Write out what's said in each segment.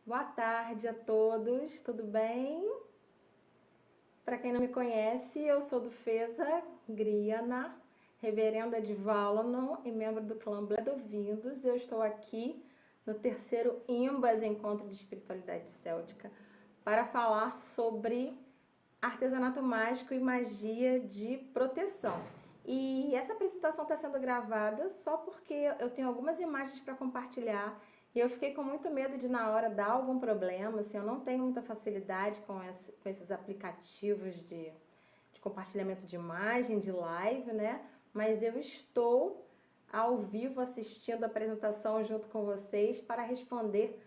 Boa tarde a todos, tudo bem? Para quem não me conhece, eu sou do Feza Griana, reverenda de Valanon e membro do clã Bledovindos. Eu estou aqui no terceiro IMBAS, Encontro de Espiritualidade Céltica, para falar sobre artesanato mágico e magia de proteção. E essa apresentação está sendo gravada só porque eu tenho algumas imagens para compartilhar e eu fiquei com muito medo de na hora dar algum problema, assim, eu não tenho muita facilidade com esses aplicativos de compartilhamento de imagem, de live, né? Mas eu estou ao vivo assistindo a apresentação junto com vocês para responder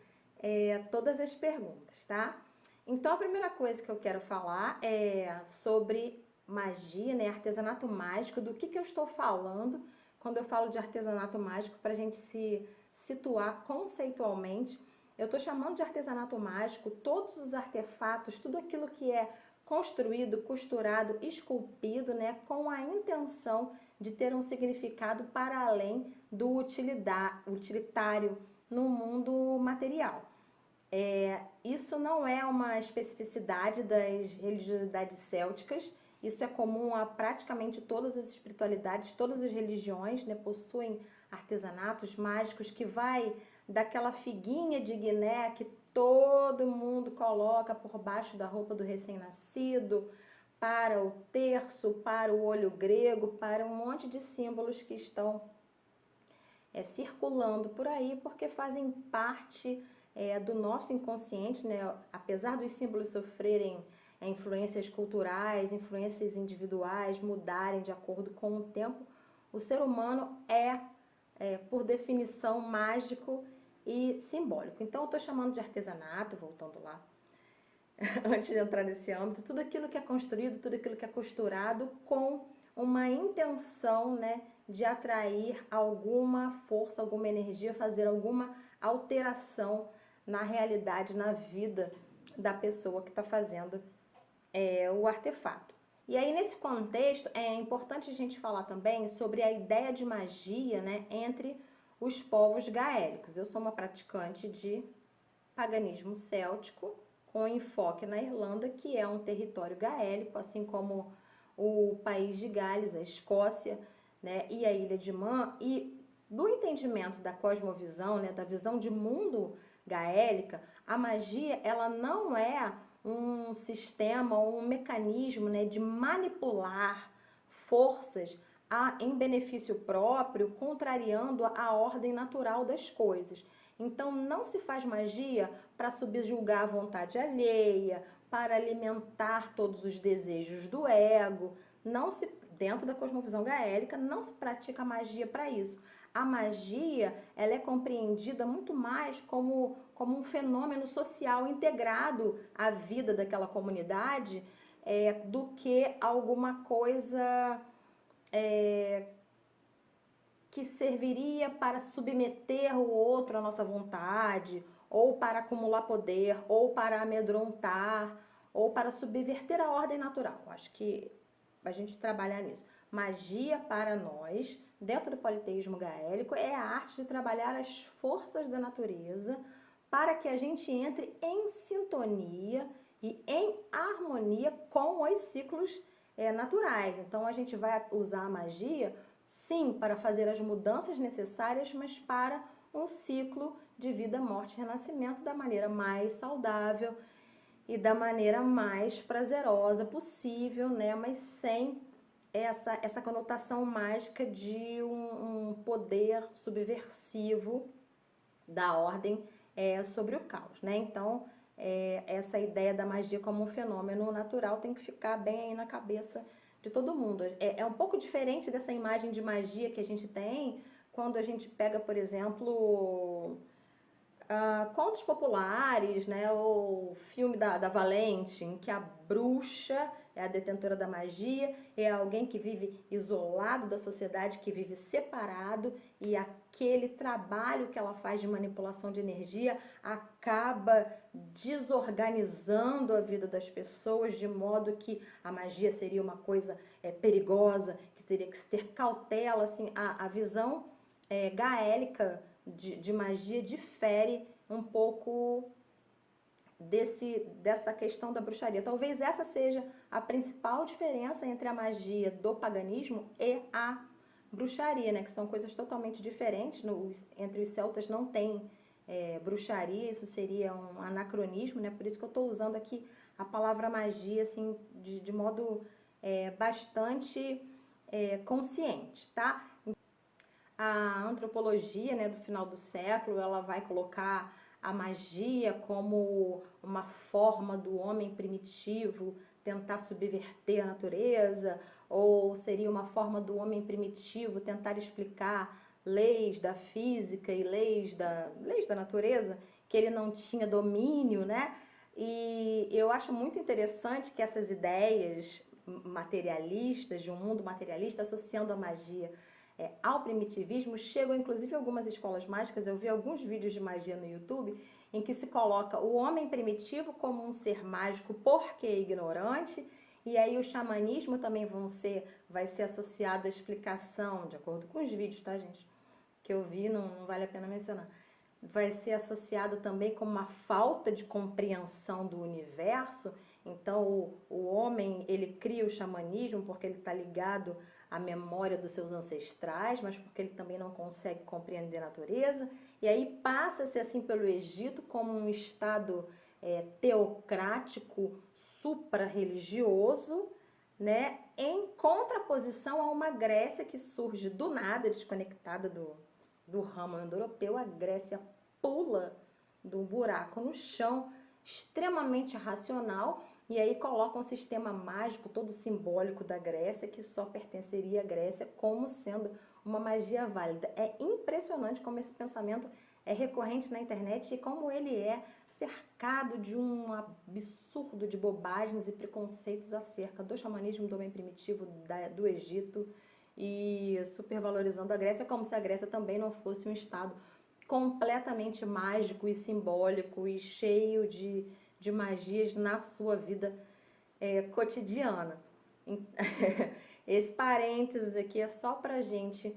todas as perguntas, tá? Então, a primeira coisa que eu quero falar é sobre magia, né, artesanato mágico, do que eu estou falando quando eu falo de artesanato mágico, para a gente se situar conceitualmente. Eu estou chamando de artesanato mágico todos os artefatos, tudo aquilo que é construído, costurado, esculpido, né, com a intenção de ter um significado para além do utilitário no mundo material. Isso não é uma especificidade das religiosidades célticas, isso é comum a praticamente todas as espiritualidades, todas as religiões, né, possuem artesanatos mágicos que vai daquela figuinha de Guiné que todo mundo coloca por baixo da roupa do recém-nascido, para o terço, para o olho grego, para um monte de símbolos que estão circulando por aí, porque fazem parte do nosso inconsciente, né? Apesar dos símbolos sofrerem influências culturais, influências individuais, mudarem de acordo com o tempo, o ser humano por definição, mágico e simbólico. Então, eu estou chamando de artesanato, voltando lá, antes de entrar nesse âmbito, tudo aquilo que é construído, tudo aquilo que é costurado com uma intenção, né, de atrair alguma força, alguma energia, fazer alguma alteração na realidade, na vida da pessoa que está fazendo o artefato. E aí, nesse contexto, é importante a gente falar também sobre a ideia de magia, né, entre os povos gaélicos. Eu sou uma praticante de paganismo céltico, com enfoque na Irlanda, que é um território gaélico, assim como o país de Gales, a Escócia, né, e a Ilha de Man. E do entendimento da cosmovisão, né, da visão de mundo gaélica, a magia ela não é um sistema ou um mecanismo, né, de manipular forças em benefício próprio, contrariando a ordem natural das coisas. Então, não se faz magia para subjugar a vontade alheia, para alimentar todos os desejos do ego. Dentro da cosmovisão gaélica, não se pratica magia para isso. A magia, ela é compreendida muito mais como um fenômeno social integrado à vida daquela comunidade, do que alguma coisa que serviria para submeter o outro à nossa vontade, ou para acumular poder, ou para amedrontar, ou para subverter a ordem natural. Acho que a gente trabalhar nisso. Magia para nós, dentro do politeísmo gaélico, é a arte de trabalhar as forças da natureza para que a gente entre em sintonia e em harmonia com os ciclos naturais. Então, a gente vai usar a magia, sim, para fazer as mudanças necessárias, mas para um ciclo de vida, morte e renascimento da maneira mais saudável e da maneira mais prazerosa possível, né? Mas sem essa conotação mágica de um poder subversivo da ordem sobre o caos, né? Então, essa ideia da magia como um fenômeno natural tem que ficar bem aí na cabeça de todo mundo. É um pouco diferente dessa imagem de magia que a gente tem quando a gente pega, por exemplo, contos populares, né, ou filme da Valente, em que a bruxa é a detentora da magia, é alguém que vive isolado da sociedade, que vive separado, e aquele trabalho que ela faz de manipulação de energia acaba desorganizando a vida das pessoas, de modo que a magia seria uma coisa perigosa, que teria que se ter cautela. Assim, a visão gaélica de magia difere um pouco dessa questão da bruxaria. Talvez essa seja a principal diferença entre a magia do paganismo e a bruxaria, né? Que são coisas totalmente diferentes. Entre os celtas não tem bruxaria, isso seria um anacronismo, né? Por isso que eu estou usando aqui a palavra magia assim, de modo bastante consciente, tá? A antropologia, né, do final do século, ela vai colocar a magia como uma forma do homem primitivo tentar subverter a natureza, ou seria uma forma do homem primitivo tentar explicar leis da física e leis da natureza, que ele não tinha domínio, né? E eu acho muito interessante que essas ideias materialistas, de um mundo materialista, associando a magia ao primitivismo, chegam inclusive algumas escolas mágicas. Eu vi alguns vídeos de magia no YouTube em que se coloca o homem primitivo como um ser mágico porque é ignorante, e aí o xamanismo também vai ser associado à explicação, de acordo com os vídeos, tá, gente? Que eu vi, não vale a pena mencionar. Vai ser associado também com uma falta de compreensão do universo. Então o homem, ele cria o xamanismo porque ele está ligado à memória dos seus ancestrais, mas porque ele também não consegue compreender a natureza. E aí passa-se assim pelo Egito como um estado teocrático, supra-religioso, né, em contraposição a uma Grécia que surge do nada, desconectada do ramo indo-europeu. A Grécia pula do buraco no chão, extremamente racional, e aí coloca um sistema mágico todo simbólico da Grécia, que só pertenceria à Grécia, como sendo uma magia válida. É impressionante como esse pensamento é recorrente na internet e como ele é cercado de um absurdo de bobagens e preconceitos acerca do xamanismo do homem primitivo do Egito, e supervalorizando a Grécia, como se a Grécia também não fosse um estado completamente mágico e simbólico e cheio de magias na sua vida cotidiana. Esse parênteses aqui é só para a gente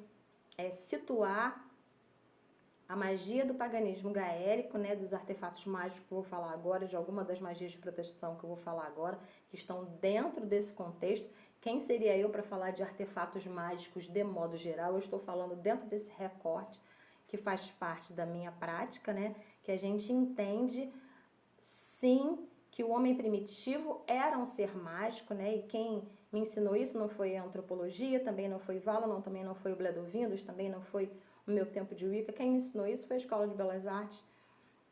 situar a magia do paganismo gaélico, né, dos artefatos mágicos que eu vou falar agora, de alguma das magias de proteção que eu vou falar agora, que estão dentro desse contexto. Quem seria eu para falar de artefatos mágicos de modo geral? Eu estou falando dentro desse recorte que faz parte da minha prática, né, que a gente entende, sim, que o homem primitivo era um ser mágico, né, e quem me ensinou isso não foi a antropologia, também não foi Valanon, também não foi o Bledovindos, também não foi o meu tempo de Wicca. Quem me ensinou isso foi a Escola de Belas Artes,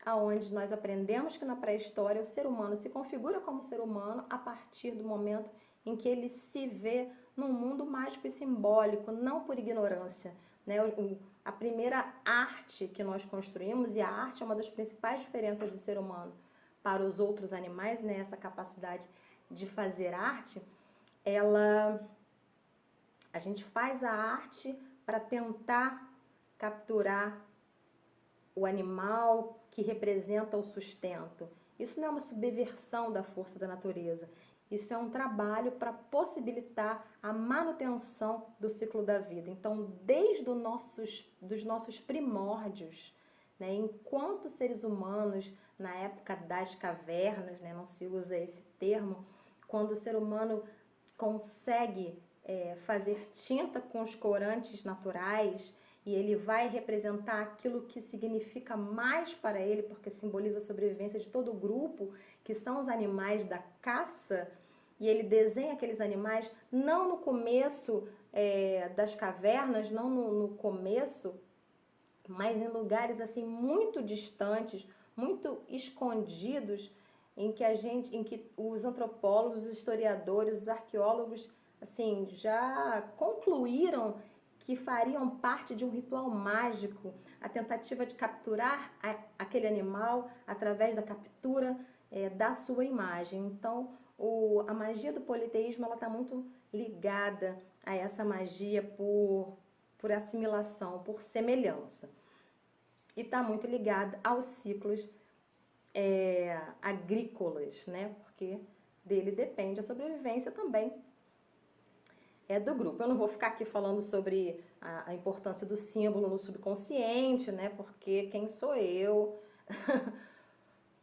aonde nós aprendemos que na pré-história o ser humano se configura como ser humano a partir do momento em que ele se vê num mundo mágico e simbólico, não por ignorância, né? A primeira arte que nós construímos, e a arte é uma das principais diferenças do ser humano para os outros animais, né? Essa capacidade de fazer arte, a gente faz a arte para tentar capturar o animal que representa o sustento. Isso não é uma subversão da força da natureza. Isso é um trabalho para possibilitar a manutenção do ciclo da vida. Então, desde dos nossos primórdios, né, enquanto seres humanos, na época das cavernas, né, não se usa esse termo, quando o ser humano consegue fazer tinta com os corantes naturais, e ele vai representar aquilo que significa mais para ele, porque simboliza a sobrevivência de todo o grupo, que são os animais da caça, e ele desenha aqueles animais não no começo das cavernas, não no começo, mas em lugares assim muito distantes, muito escondidos, em que os antropólogos, os historiadores, os arqueólogos assim já concluíram que fariam parte de um ritual mágico, a tentativa de capturar aquele animal através da captura da sua imagem. Então, a magia do politeísmo está muito ligada a essa magia por assimilação, por semelhança. E está muito ligada aos ciclos agrícolas, né? Porque dele depende a sobrevivência também do grupo. Eu não vou ficar aqui falando sobre a importância do símbolo no subconsciente, né? Porque quem sou eu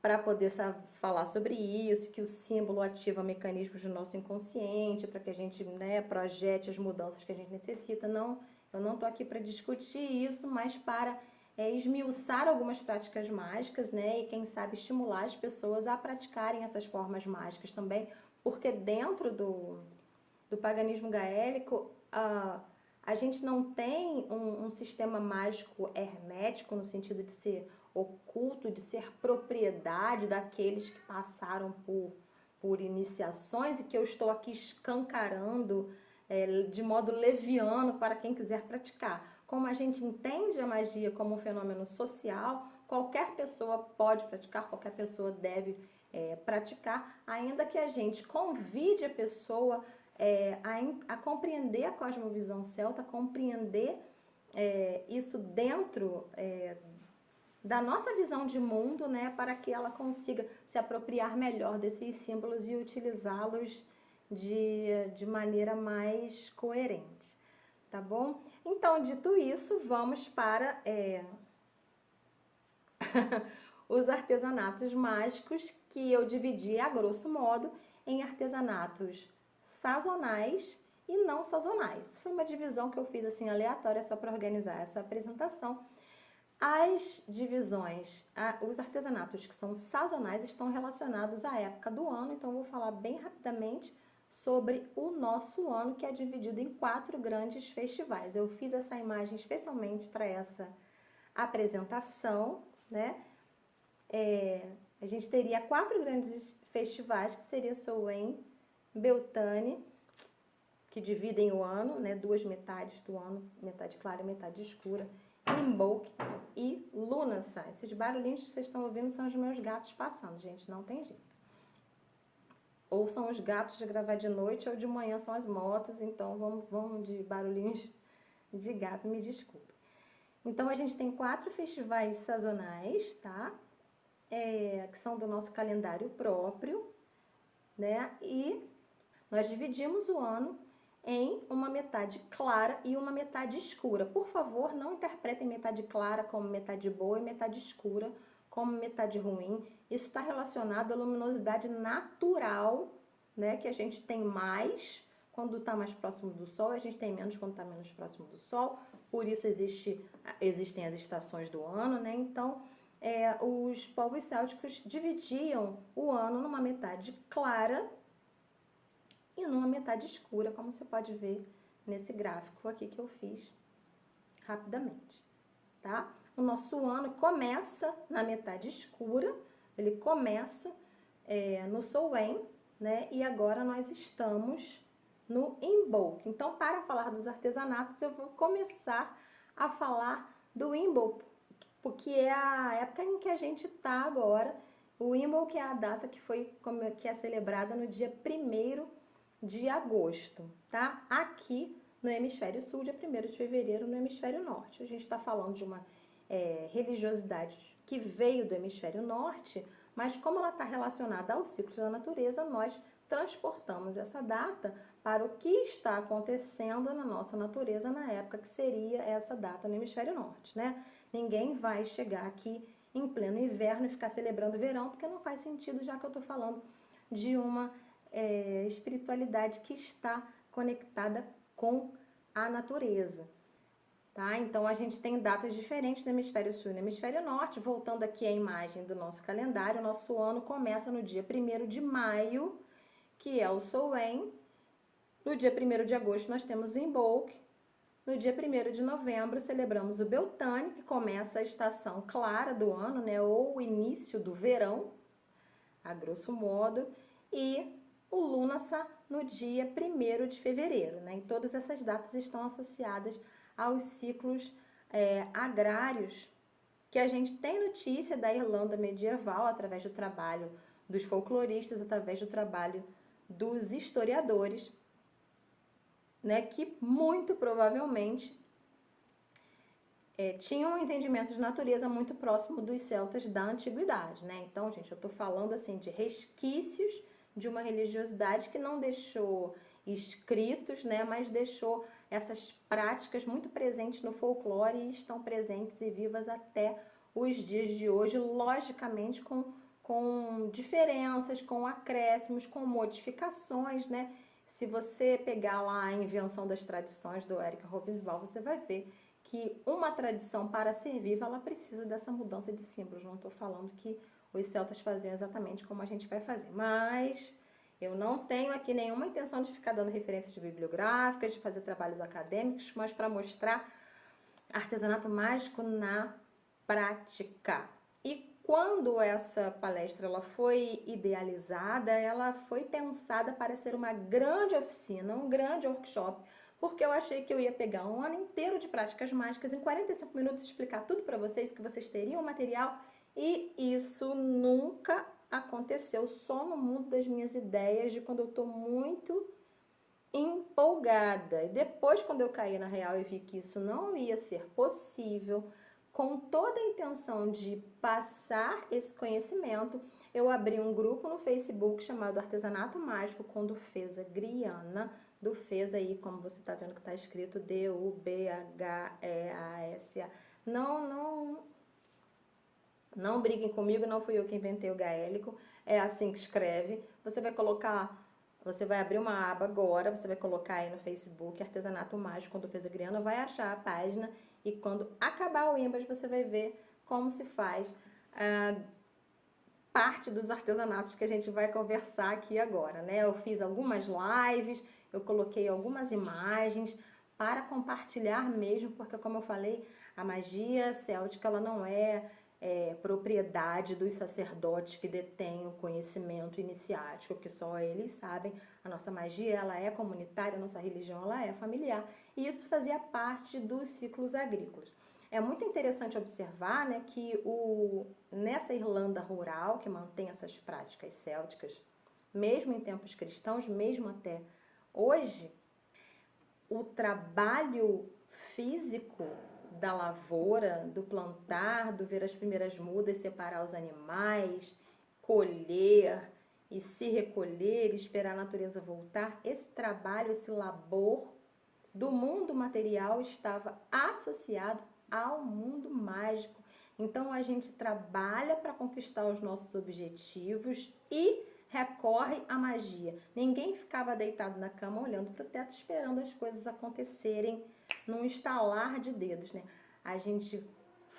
para poder falar sobre isso, que o símbolo ativa mecanismos do nosso inconsciente, para que a gente, né, projete as mudanças que a gente necessita. Não, eu não estou aqui para discutir isso, mas para esmiuçar algumas práticas mágicas, né, e quem sabe estimular as pessoas a praticarem essas formas mágicas também, porque dentro do paganismo gaélico, a gente não tem um sistema mágico hermético, no sentido de ser oculto, de ser propriedade daqueles que passaram por iniciações, e que eu estou aqui escancarando de modo leviano para quem quiser praticar. Como a gente entende a magia como um fenômeno social, qualquer pessoa pode praticar, qualquer pessoa deve praticar, ainda que a gente convide a pessoa a compreender a cosmovisão celta, a compreender isso dentro da nossa visão de mundo, né, para que ela consiga se apropriar melhor desses símbolos e utilizá-los de maneira mais coerente, tá bom? Então, dito isso, vamos para os artesanatos mágicos, que eu dividi a grosso modo em artesanatos sazonais e não sazonais. Foi uma divisão que eu fiz assim aleatória só para organizar essa apresentação. As divisões, os artesanatos que são sazonais estão relacionados à época do ano, então eu vou falar bem rapidamente sobre o nosso ano, que é dividido em 4 grandes festivais. Eu fiz essa imagem especialmente para essa apresentação, né? A gente teria 4 grandes festivais, que seria Samhain, Beltane, que dividem o ano, né? 2 metades do ano, metade clara e metade escura, Imbolc e Lughnasadh. Esses barulhinhos que vocês estão ouvindo são os meus gatos passando, gente, não tem jeito. Ou são os gatos de gravar de noite, ou de manhã são as motos, então vamos de barulhinhos de gato, me desculpe. Então, a gente tem 4 festivais sazonais, tá? Que são do nosso calendário próprio, né? E nós dividimos o ano em uma metade clara e uma metade escura. Por favor, não interpretem metade clara como metade boa e metade escura como metade ruim. Isso está relacionado à luminosidade natural, né? Que a gente tem mais quando está mais próximo do Sol, a gente tem menos quando está menos próximo do Sol. Por isso existem as estações do ano, né? Então, os povos célticos dividiam o ano numa metade clara e numa metade escura, como você pode ver nesse gráfico aqui que eu fiz rapidamente, tá? O nosso ano começa na metade escura, ele começa no Samhain, né? E agora nós estamos no Imbolc. Então, para falar dos artesanatos, eu vou começar a falar do Imbolc, porque é a época em que a gente está agora. O Imbolc é a data que é celebrada no dia 1º de agosto, tá? Aqui no hemisfério sul, dia 1º de fevereiro no hemisfério norte. A gente está falando de uma religiosidade que veio do hemisfério norte, mas como ela está relacionada ao ciclo da natureza, nós transportamos essa data para o que está acontecendo na nossa natureza na época que seria essa data no hemisfério norte, né? Ninguém vai chegar aqui em pleno inverno e ficar celebrando o verão, porque não faz sentido, já que eu estou falando de uma espiritualidade que está conectada com a natureza, tá? Então, a gente tem datas diferentes no hemisfério sul e no hemisfério norte. Voltando aqui à imagem do nosso calendário, o nosso ano começa no dia 1º de maio, que é o Samhain. No dia 1º de agosto, nós temos o Imbolc. No dia 1º de novembro, celebramos o Beltane, que começa a estação clara do ano, né? Ou o início do verão, a grosso modo. E o Lughnasadh no dia 1º de fevereiro, né? E todas essas datas estão associadas aos ciclos agrários que a gente tem notícia da Irlanda medieval através do trabalho dos folcloristas, através do trabalho dos historiadores, né? Que muito provavelmente tinham um entendimento de natureza muito próximo dos celtas da antiguidade, né? Então, gente, eu estou falando assim de resquícios de uma religiosidade que não deixou escritos, né, mas deixou essas práticas muito presentes no folclore e estão presentes e vivas até os dias de hoje, logicamente com com diferenças, com acréscimos, com modificações, né? Se você pegar lá a Invenção das Tradições do Eric Hobsbawm, você vai ver que uma tradição para ser viva, ela precisa dessa mudança de símbolos. Não estou falando que os celtas faziam exatamente como a gente vai fazer, mas eu não tenho aqui nenhuma intenção de ficar dando referências bibliográficas, de fazer trabalhos acadêmicos, mas para mostrar artesanato mágico na prática. E quando essa palestra ela foi idealizada, ela foi pensada para ser uma grande oficina, um grande workshop, porque eu achei que eu ia pegar um ano inteiro de práticas mágicas, em 45 minutos explicar tudo para vocês, que vocês teriam material, e isso nunca aconteceu, só no mundo das minhas ideias, de quando eu estou muito empolgada. E depois, quando eu caí na real e vi que isso não ia ser possível, com toda a intenção de passar esse conhecimento, eu abri um grupo no Facebook chamado Artesanato Mágico com Dufeza Griana. Dufeza aí, como você está vendo que está escrito D-U-B-H-E-A-S-A. Não briguem comigo, não fui eu que inventei o gaélico, é assim que escreve. Você vai abrir uma aba agora, você vai colocar aí no Facebook Artesanato Mágico com Dufeza Griana, vai achar a página e quando acabar o IMBAS você vai ver como se faz parte dos artesanatos que a gente vai conversar aqui agora, né? Eu fiz algumas lives, eu coloquei algumas imagens para compartilhar mesmo, porque como eu falei, a magia céltica ela não é propriedade dos sacerdotes que detêm o conhecimento iniciático, que só eles sabem. A nossa magia ela é comunitária, a nossa religião ela é familiar, e isso fazia parte dos ciclos agrícolas. É muito interessante observar, né, que nessa Irlanda rural, que mantém essas práticas célticas, mesmo em tempos cristãos, mesmo até hoje, o trabalho físico da lavoura, do plantar, do ver as primeiras mudas, separar os animais, colher e se recolher, esperar a natureza voltar, esse trabalho, esse labor do mundo material estava associado ao mundo mágico. Então a gente trabalha para conquistar os nossos objetivos e recorre à magia. Ninguém ficava deitado na cama olhando para o teto esperando as coisas acontecerem num estalar de dedos, né? A gente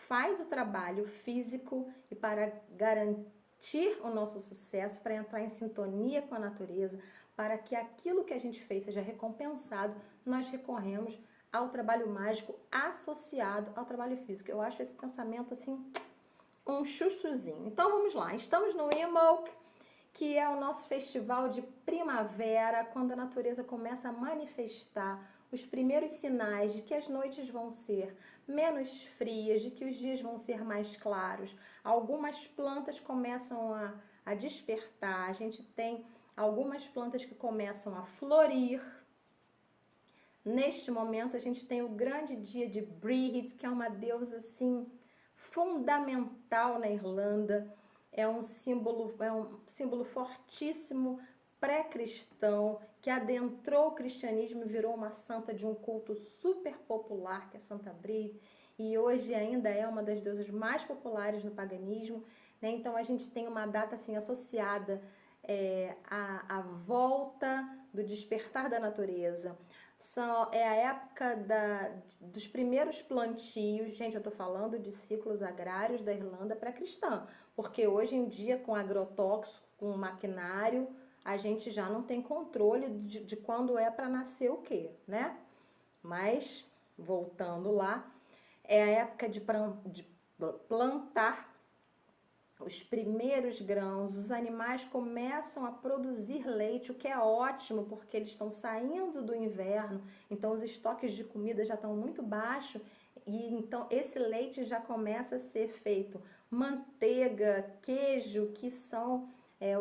faz o trabalho físico e para garantir o nosso sucesso, para entrar em sintonia com a natureza, para que aquilo que a gente fez seja recompensado, nós recorremos ao trabalho mágico associado ao trabalho físico. Eu acho esse pensamento assim um chuchuzinho. Então vamos lá, estamos no Imbolc, que é o nosso festival de primavera, quando a natureza começa a manifestar os primeiros sinais de que as noites vão ser menos frias, de que os dias vão ser mais claros. Algumas plantas começam a despertar, a gente tem algumas plantas que começam a florir. Neste momento a gente tem o grande dia de Brigid, que é uma deusa assim fundamental na Irlanda. É um símbolo fortíssimo pré-cristão que adentrou o cristianismo e virou uma santa de um culto super popular, que é Santa Brigid, e hoje ainda é uma das deusas mais populares no paganismo, né? Então a gente tem uma data assim associada à volta do despertar da natureza. É a época dos primeiros plantios. Gente, eu estou falando de ciclos agrários da Irlanda pré-cristã, porque hoje em dia, com agrotóxico, com maquinário, a gente já não tem controle de quando é para nascer o quê, né? Mas, voltando lá, é a época de plantar os primeiros grãos, os animais começam a produzir leite, o que é ótimo, porque eles estão saindo do inverno, então os estoques de comida já estão muito baixos, e então esse leite já começa a ser feito manteiga, queijo, que são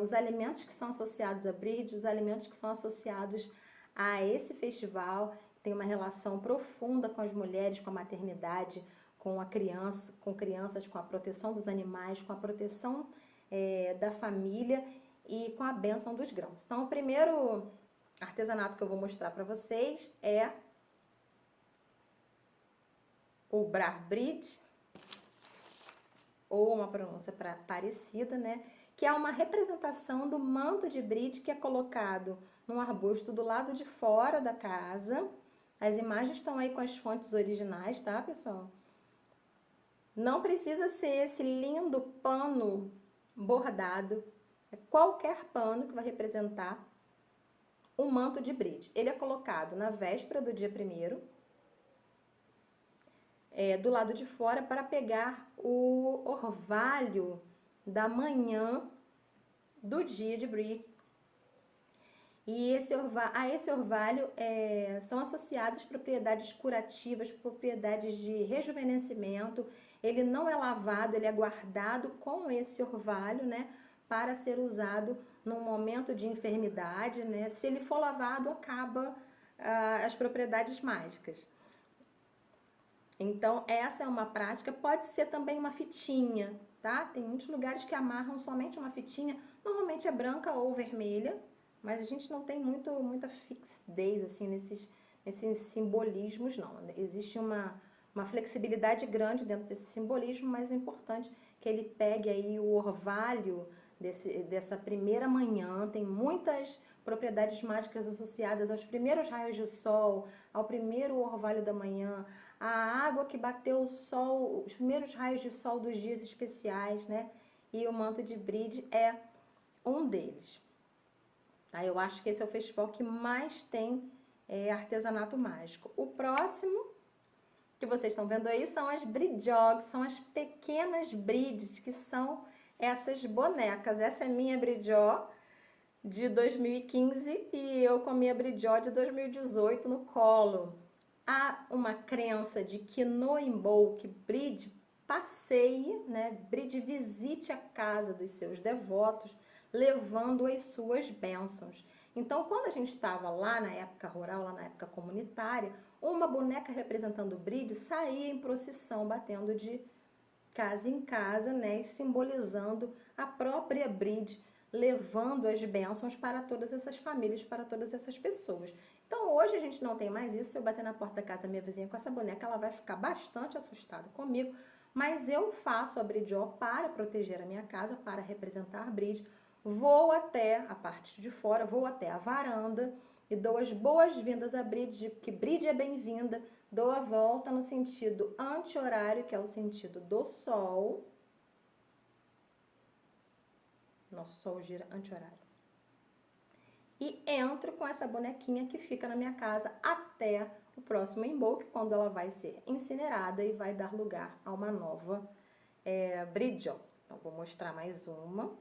os alimentos que são associados a Brigid, os alimentos que são associados a esse festival. Tem uma relação profunda com as mulheres, com a maternidade, com crianças, com a proteção dos animais, com a proteção da família e com a bênção dos grãos. Então, o primeiro artesanato que eu vou mostrar para vocês é o Brarbrid, ou uma pronúncia parecida, né? que é uma representação do manto de bride que é colocado num arbusto do lado de fora da casa. As imagens estão aí com as fontes originais, tá, pessoal? Não precisa ser esse lindo pano bordado, é qualquer pano que vai representar um manto de bride. Ele é colocado na véspera do dia 1º, do lado de fora, para pegar o orvalho da manhã do dia de bride. E a esse orvalho são associadas propriedades curativas, propriedades de rejuvenescimento. Ele não é lavado, ele é guardado com esse orvalho, né, para ser usado num momento de enfermidade, né? Se ele for lavado, acaba as propriedades mágicas. Então, essa é uma prática. Pode ser também uma fitinha, tá? Tem muitos lugares que amarram somente uma fitinha, normalmente é branca ou vermelha, mas a gente não tem muita fixidez assim, nesses simbolismos, não. Existe uma flexibilidade grande dentro desse simbolismo, mas é importante que ele pegue aí o orvalho dessa primeira manhã. Tem muitas propriedades mágicas associadas aos primeiros raios de sol, ao primeiro orvalho da manhã, a água que bateu o sol, os primeiros raios de sol dos dias especiais, né? E o manto de bride é um deles. Tá? Eu acho que esse é o festival que mais tem artesanato mágico. O próximo que vocês estão vendo aí são as bridjogs, são as pequenas brides, que são essas bonecas. Essa é minha bridjó de 2015 e eu com a minha bridjó de 2018 no colo. Há uma crença de que no Imbolc bride passeie, né? Bride visite a casa dos seus devotos, levando as suas bênçãos. Então, quando a gente estava lá na época rural, lá na época comunitária, uma boneca representando o bride saía em procissão, batendo de casa em casa, né, simbolizando a própria bride, levando as bênçãos para todas essas famílias, para todas essas pessoas. Então, hoje a gente não tem mais isso. Se eu bater na porta da casa da minha vizinha com essa boneca, ela vai ficar bastante assustada comigo, mas eu faço a bridjó para proteger a minha casa, para representar a bride. Vou até a parte de fora, vou até a varanda e dou as boas-vindas à bride, que bride é bem-vinda. Dou a volta no sentido anti-horário, que é o sentido do sol. Nosso sol gira anti-horário. E entro com essa bonequinha que fica na minha casa até o próximo Imbolc, quando ela vai ser incinerada e vai dar lugar a uma nova bridjó. Então, vou mostrar mais uma.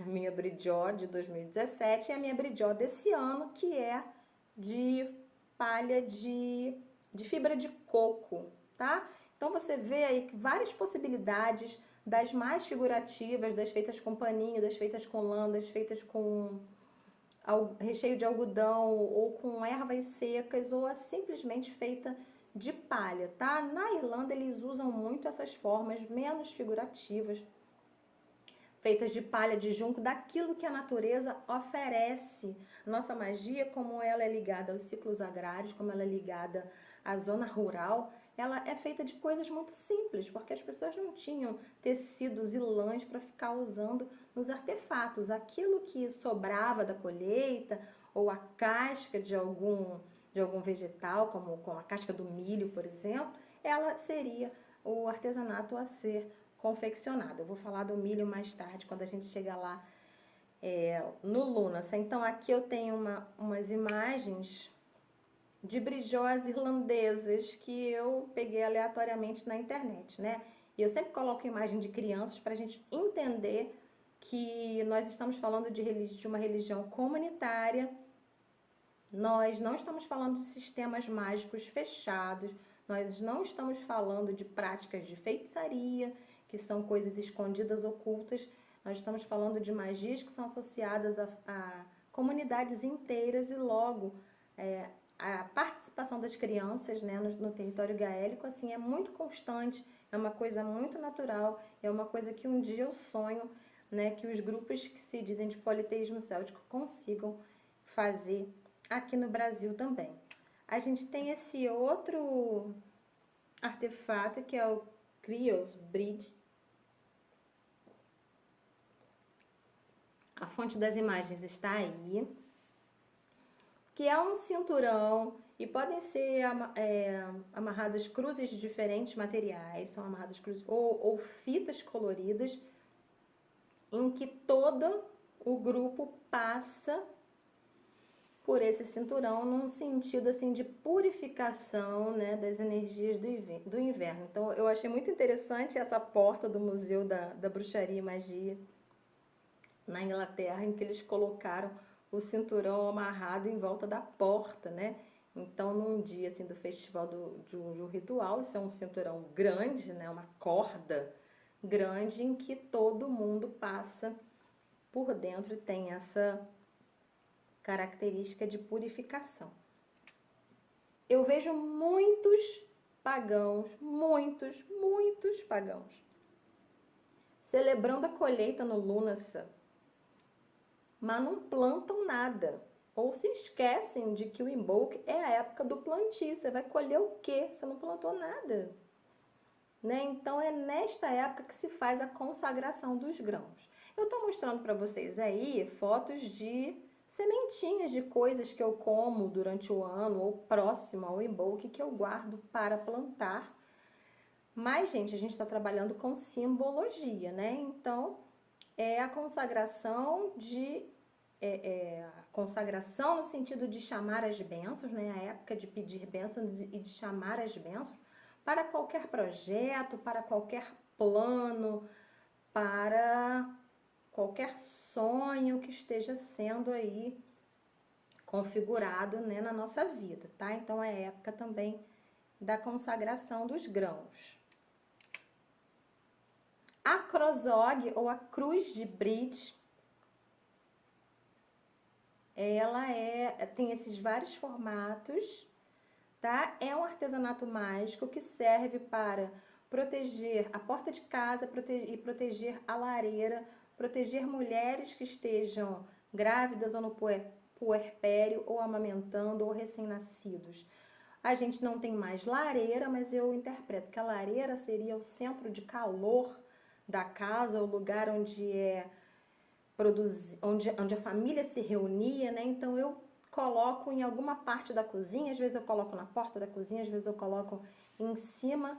Minha bridjó de 2017 e a minha bridjó desse ano, que é de palha de fibra de coco, tá? Então, você vê aí várias possibilidades, das mais figurativas, das feitas com paninho, das feitas com lã, das feitas com recheio de algodão ou com ervas secas, ou simplesmente feita de palha, tá? Na Irlanda, eles usam muito essas formas menos figurativas, feitas de palha, de junco, daquilo que a natureza oferece. Nossa magia, como ela é ligada aos ciclos agrários, como ela é ligada à zona rural, ela é feita de coisas muito simples, porque as pessoas não tinham tecidos e lãs para ficar usando nos artefatos. Aquilo que sobrava da colheita, ou a casca de algum vegetal, como a casca do milho, por exemplo, ela seria o artesanato a ser confeccionado. Eu vou falar do milho mais tarde, quando a gente chegar lá no Lunas. Então, aqui eu tenho umas imagens de bridjós irlandesas que eu peguei aleatoriamente na internet, né? E eu sempre coloco imagem de crianças para a gente entender que nós estamos falando de uma religião comunitária. Nós não estamos falando de sistemas mágicos fechados, nós não estamos falando de práticas de feitiçaria, que são coisas escondidas, ocultas. Nós estamos falando de magias que são associadas a comunidades inteiras e logo a participação das crianças, né, no território gaélico assim, é muito constante, é uma coisa muito natural, é uma coisa que um dia eu sonho, né, que os grupos que se dizem de politeísmo céltico consigam fazer aqui no Brasil também. A gente tem esse outro artefato, que é Krios Bridge. A fonte das imagens está aí. Que é um cinturão e podem ser amarradas cruzes de diferentes materiais, são amarradas cruzes ou fitas coloridas, em que todo o grupo passa por esse cinturão num sentido assim de purificação, né, das energias do inverno. Então eu achei muito interessante essa porta do Museu da Bruxaria e Magia na Inglaterra, em que eles colocaram o cinturão amarrado em volta da porta, né? Então, num dia assim do festival de um ritual, isso é um cinturão grande, né? Uma corda grande em que todo mundo passa por dentro e tem essa característica de purificação. Eu vejo muitos pagãos, muitos pagãos, celebrando a colheita no Lunasa, mas não plantam nada, ou se esquecem de que o Imbolc é a época do plantio. Você vai colher o quê? Você não plantou nada, né? Então é nesta época que se faz a consagração dos grãos. Eu estou mostrando para vocês aí fotos de sementinhas de coisas que eu como durante o ano ou próximo ao Imbolc que eu guardo para plantar. Mas, gente, a gente está trabalhando com simbologia, né? Então, é a consagração consagração no sentido de chamar as bênçãos, né? A época de pedir bênçãos e de chamar as bênçãos para qualquer projeto, para qualquer plano, para qualquer sonho que esteja sendo aí configurado, né, na nossa vida, tá? Então é a época também da consagração dos grãos. A Crozog, ou a Cruz de Bridge, ela tem esses vários formatos, tá? É um artesanato mágico que serve para proteger a porta de casa e proteger a lareira, proteger mulheres que estejam grávidas ou no puerpério, ou amamentando, ou recém-nascidos. A gente não tem mais lareira, mas eu interpreto que a lareira seria o centro de calor da casa, o lugar onde onde a família se reunia, né? Então eu coloco em alguma parte da cozinha, às vezes eu coloco na porta da cozinha, às vezes eu coloco em cima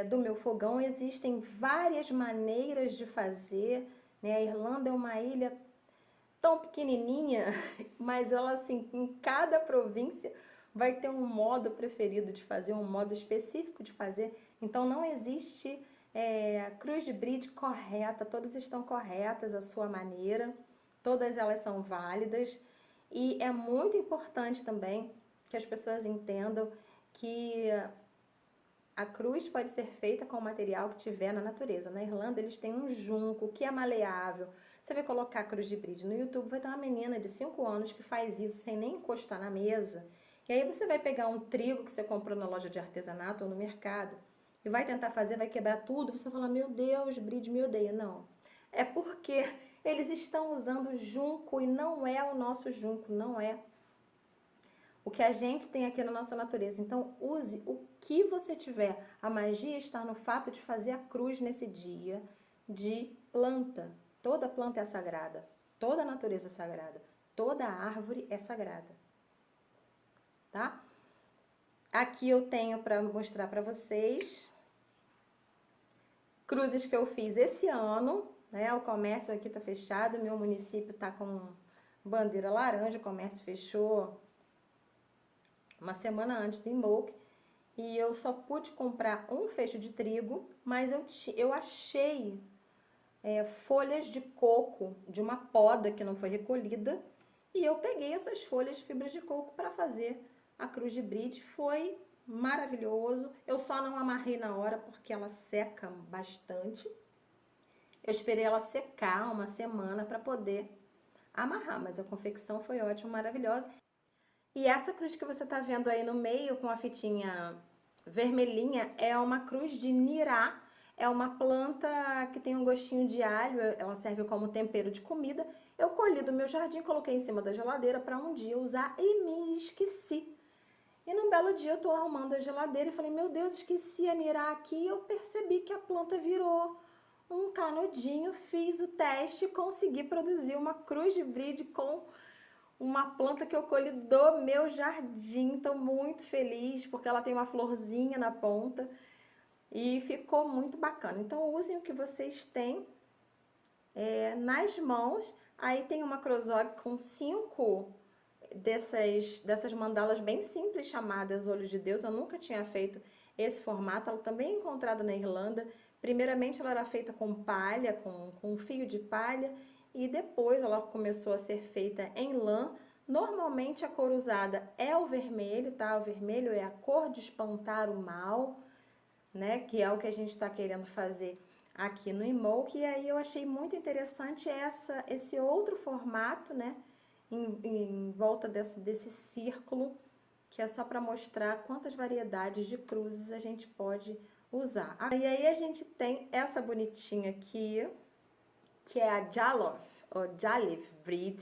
do meu fogão. Existem várias maneiras de fazer, né? A Irlanda é uma ilha tão pequenininha, mas ela assim, em cada província vai ter um modo preferido de fazer, um modo específico de fazer. Então não existe a cruz de bridge correta, todas estão corretas à sua maneira, todas elas são válidas. E é muito importante também que as pessoas entendam que a cruz pode ser feita com o material que tiver na natureza. Na Irlanda eles têm um junco que é maleável. Você vai colocar a cruz de bridge no YouTube, vai ter uma menina de 5 anos que faz isso sem nem encostar na mesa. E aí você vai pegar um trigo que você comprou na loja de artesanato ou no mercado e vai tentar fazer, vai quebrar tudo. Você fala, meu Deus, bridge me odeia. Não, é porque eles estão usando junco e não é o nosso junco, não é o que a gente tem aqui na nossa natureza. Então use o que você tiver. A magia está no fato de fazer a cruz nesse dia de planta. Toda planta é sagrada, toda a natureza é sagrada, toda árvore é sagrada, tá? Aqui eu tenho para mostrar para vocês cruzes que eu fiz esse ano, né? O comércio aqui tá fechado, meu município tá com bandeira laranja, o comércio fechou uma semana antes do Imbolc, e eu só pude comprar um feixe de trigo, mas eu achei folhas de coco de uma poda que não foi recolhida, e eu peguei essas folhas de fibras de coco para fazer a cruz de bridge. Foi maravilhoso. Eu só não amarrei na hora porque ela seca bastante. Eu esperei ela secar uma semana para poder amarrar, mas a confecção foi ótima, maravilhosa. E essa cruz que você está vendo aí no meio com a fitinha vermelhinha é uma cruz de nirá. É uma planta que tem um gostinho de alho, ela serve como tempero de comida. Eu colhi do meu jardim, coloquei em cima da geladeira para um dia usar e me esqueci. E num belo dia eu tô arrumando a geladeira e falei, meu Deus, esqueci a nirá aqui, e eu percebi que a planta virou um canudinho, fiz o teste e consegui produzir uma cruz de bride com uma planta que eu colhi do meu jardim. Estou muito feliz porque ela tem uma florzinha na ponta e ficou muito bacana. Então usem o que vocês têm nas mãos. Aí tem uma crozog com 5 dessas mandalas bem simples chamadas Olhos de Deus. Eu nunca tinha feito esse formato. Ela também é encontrada na Irlanda. Primeiramente ela era feita com palha, com fio de palha, e depois ela começou a ser feita em lã. Normalmente a cor usada é o vermelho, tá? O vermelho é a cor de espantar o mal, né? Que é o que a gente está querendo fazer aqui no Emoke. E aí eu achei muito interessante esse outro formato, né? Em volta desse círculo, que é só para mostrar quantas variedades de cruzes a gente pode usar. E aí a gente tem essa bonitinha aqui, que é a Jalof, ou Jalif Breed,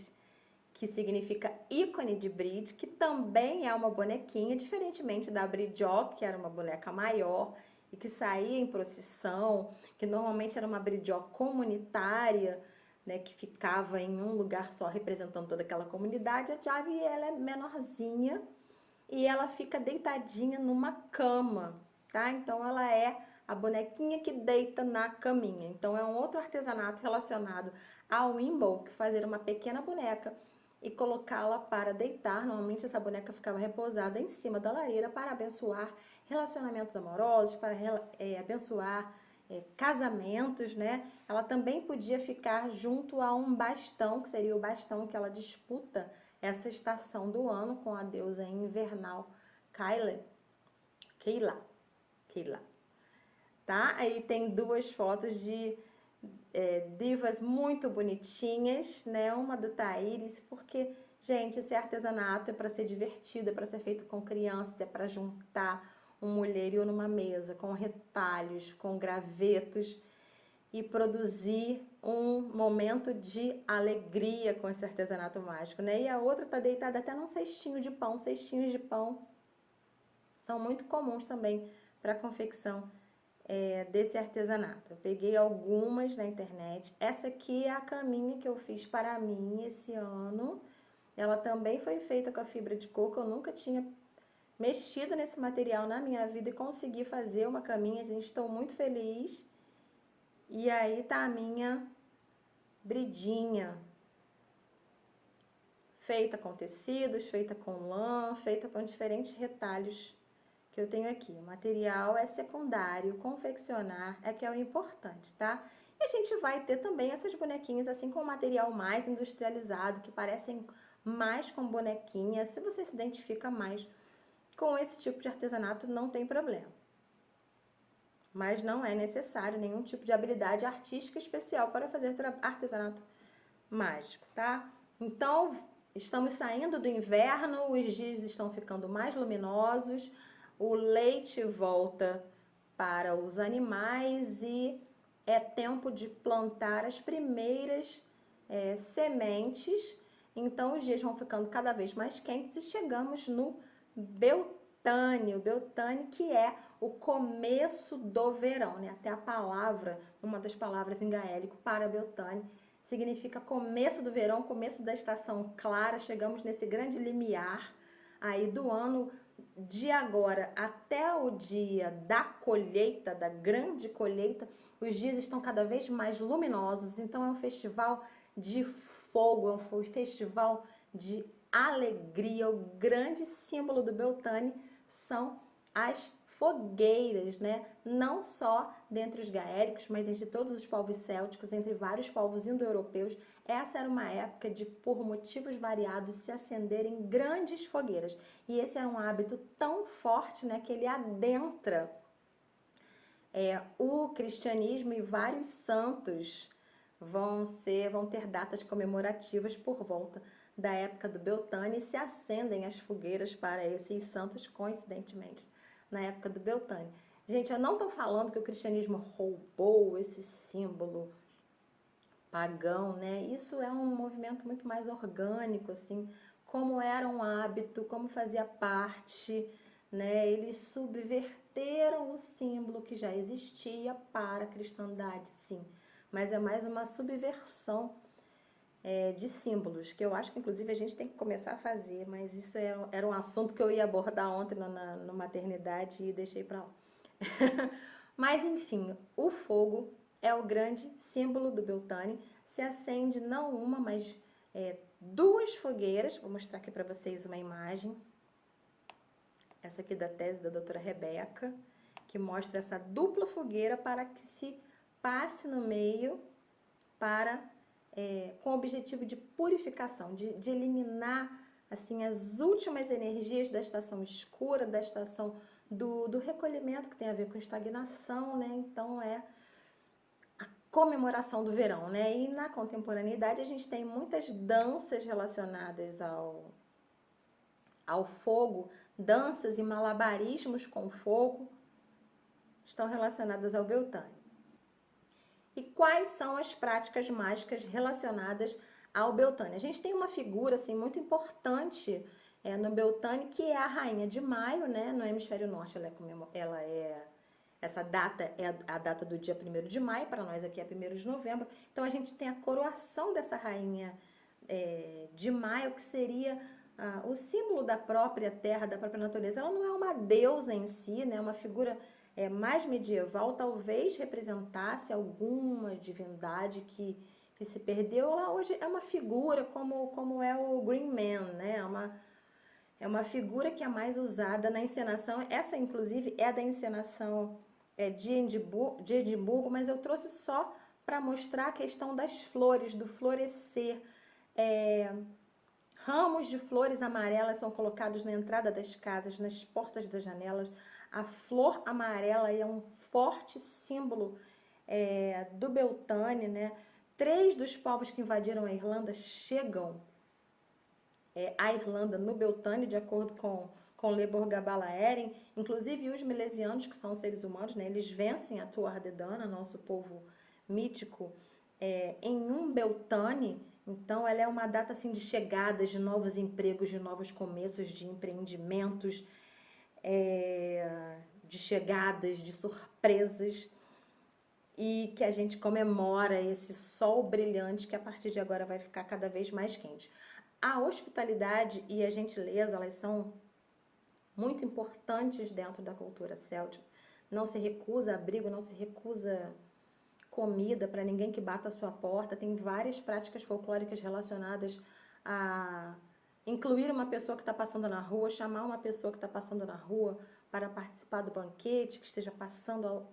que significa ícone de Bride, que também é uma bonequinha, diferentemente da Bridjó, que era uma boneca maior e que saía em procissão, que normalmente era uma Bridjó comunitária, né, que ficava em um lugar só representando toda aquela comunidade. A Javi, ela é menorzinha e ela fica deitadinha numa cama, tá? Então ela é a bonequinha que deita na caminha. Então é um outro artesanato relacionado ao Imbolc, fazer uma pequena boneca e colocá-la para deitar. Normalmente essa boneca ficava repousada em cima da lareira para abençoar relacionamentos amorosos, para abençoar casamentos, né? Ela também podia ficar junto a um bastão, que seria o bastão que ela disputa essa estação do ano com a deusa invernal Keila, tá? Aí tem 2 fotos de divas muito bonitinhas, né? Uma do Thaíris, porque, gente, esse artesanato é para ser divertido, é para ser feito com crianças, é para juntar um mulherio numa mesa, com retalhos, com gravetos, e produzir um momento de alegria com esse artesanato mágico, né? E a outra tá deitada até num cestinho de pão. Cestinhos de pão são muito comuns também para confecção desse artesanato. Eu peguei algumas na internet. Essa aqui é a caminha que eu fiz para mim esse ano. Ela também foi feita com a fibra de coco. Eu nunca tinha mexido nesse material na minha vida e consegui fazer uma caminha. Gente, estou muito feliz. E aí tá a minha bridinha, feita com tecidos, feita com lã, feita com diferentes retalhos que eu tenho aqui. O material é secundário, confeccionar é que é o importante, tá? E a gente vai ter também essas bonequinhas assim com material mais industrializado, que parecem mais com bonequinha. Se você se identifica mais com esse tipo de artesanato, não tem problema. Mas não é necessário nenhum tipo de habilidade artística especial para fazer artesanato mágico, tá? Então, estamos saindo do inverno, os dias estão ficando mais luminosos, o leite volta para os animais e é tempo de plantar as primeiras sementes. Então, os dias vão ficando cada vez mais quentes e chegamos no Beltane. O Beltane, que é o começo do verão, né? Até a palavra, uma das palavras em gaélico para Beltane, significa começo do verão, começo da estação clara. Chegamos nesse grande limiar aí do ano, de agora até o dia da colheita, da grande colheita. Os dias estão cada vez mais luminosos, então é um festival de fogo, é um festival de alegria. O grande símbolo do Beltane são as fogueiras, né? Não só dentre os gaélicos, mas entre todos os povos célticos, entre vários povos indo-europeus. Essa era uma época de, por motivos variados, se acenderem grandes fogueiras. E esse é um hábito tão forte, né, que ele adentra o cristianismo, e vários santos vão ter datas comemorativas por volta da época do Beltane e se acendem as fogueiras para esses santos, coincidentemente, na época do Beltane. Gente, eu não estou falando que o cristianismo roubou esse símbolo pagão, né? Isso é um movimento muito mais orgânico, assim, como era um hábito, como fazia parte, né? Eles subverteram o símbolo que já existia para a cristandade, sim. Mas é mais uma subversão de símbolos, que eu acho que inclusive a gente tem que começar a fazer, mas isso era um assunto que eu ia abordar ontem na maternidade e deixei para lá. Mas enfim, o fogo é o grande símbolo do Beltane. Se acende não uma, mas duas fogueiras. Vou mostrar aqui para vocês uma imagem. Essa aqui da tese da doutora Rebeca, que mostra essa dupla fogueira para que se passe no meio com o objetivo de purificação, de eliminar assim as últimas energias da estação escura, da estação do recolhimento, que tem a ver com estagnação, né? Então é a comemoração do verão, né? E na contemporaneidade a gente tem muitas danças relacionadas ao fogo, danças e malabarismos com fogo estão relacionadas ao Beltane. E quais são as práticas mágicas relacionadas ao Beltane? A gente tem uma figura assim, muito importante no Beltane, que é a Rainha de Maio, né? No hemisfério norte essa data é a data do dia 1º de maio, para nós aqui é 1º de novembro. Então a gente tem a coroação dessa Rainha de Maio, que seria o símbolo da própria terra, da própria natureza. Ela não é uma deusa em si, né? Uma figura mais medieval, talvez representasse alguma divindade que se perdeu. Ela hoje é uma figura como é o Green Man, né? É uma figura que é mais usada na encenação. Essa, inclusive, é da encenação de Edimburgo, mas eu trouxe só para mostrar a questão das flores, do florescer. Ramos de flores amarelas são colocados na entrada das casas, nas portas das janelas. A flor amarela é um forte símbolo do Beltane, né? 3 dos povos que invadiram a Irlanda chegam à Irlanda no Beltane, de acordo com Lebor Gabalaeren. Inclusive os milesianos, que são seres humanos, né? Eles vencem a Tuatha Dé Danann, nosso povo mítico, em um Beltane. Então ela é uma data assim de chegadas, de novos empregos, de novos começos, de empreendimentos, de chegadas, de surpresas, e que a gente comemora esse sol brilhante que a partir de agora vai ficar cada vez mais quente. A hospitalidade e a gentileza, elas são muito importantes dentro da cultura céltica. Não se recusa abrigo, não se recusa comida para ninguém que bata a sua porta. Tem várias práticas folclóricas relacionadas a incluir uma pessoa que está passando na rua, chamar uma pessoa que está passando na rua para participar do banquete, que esteja passando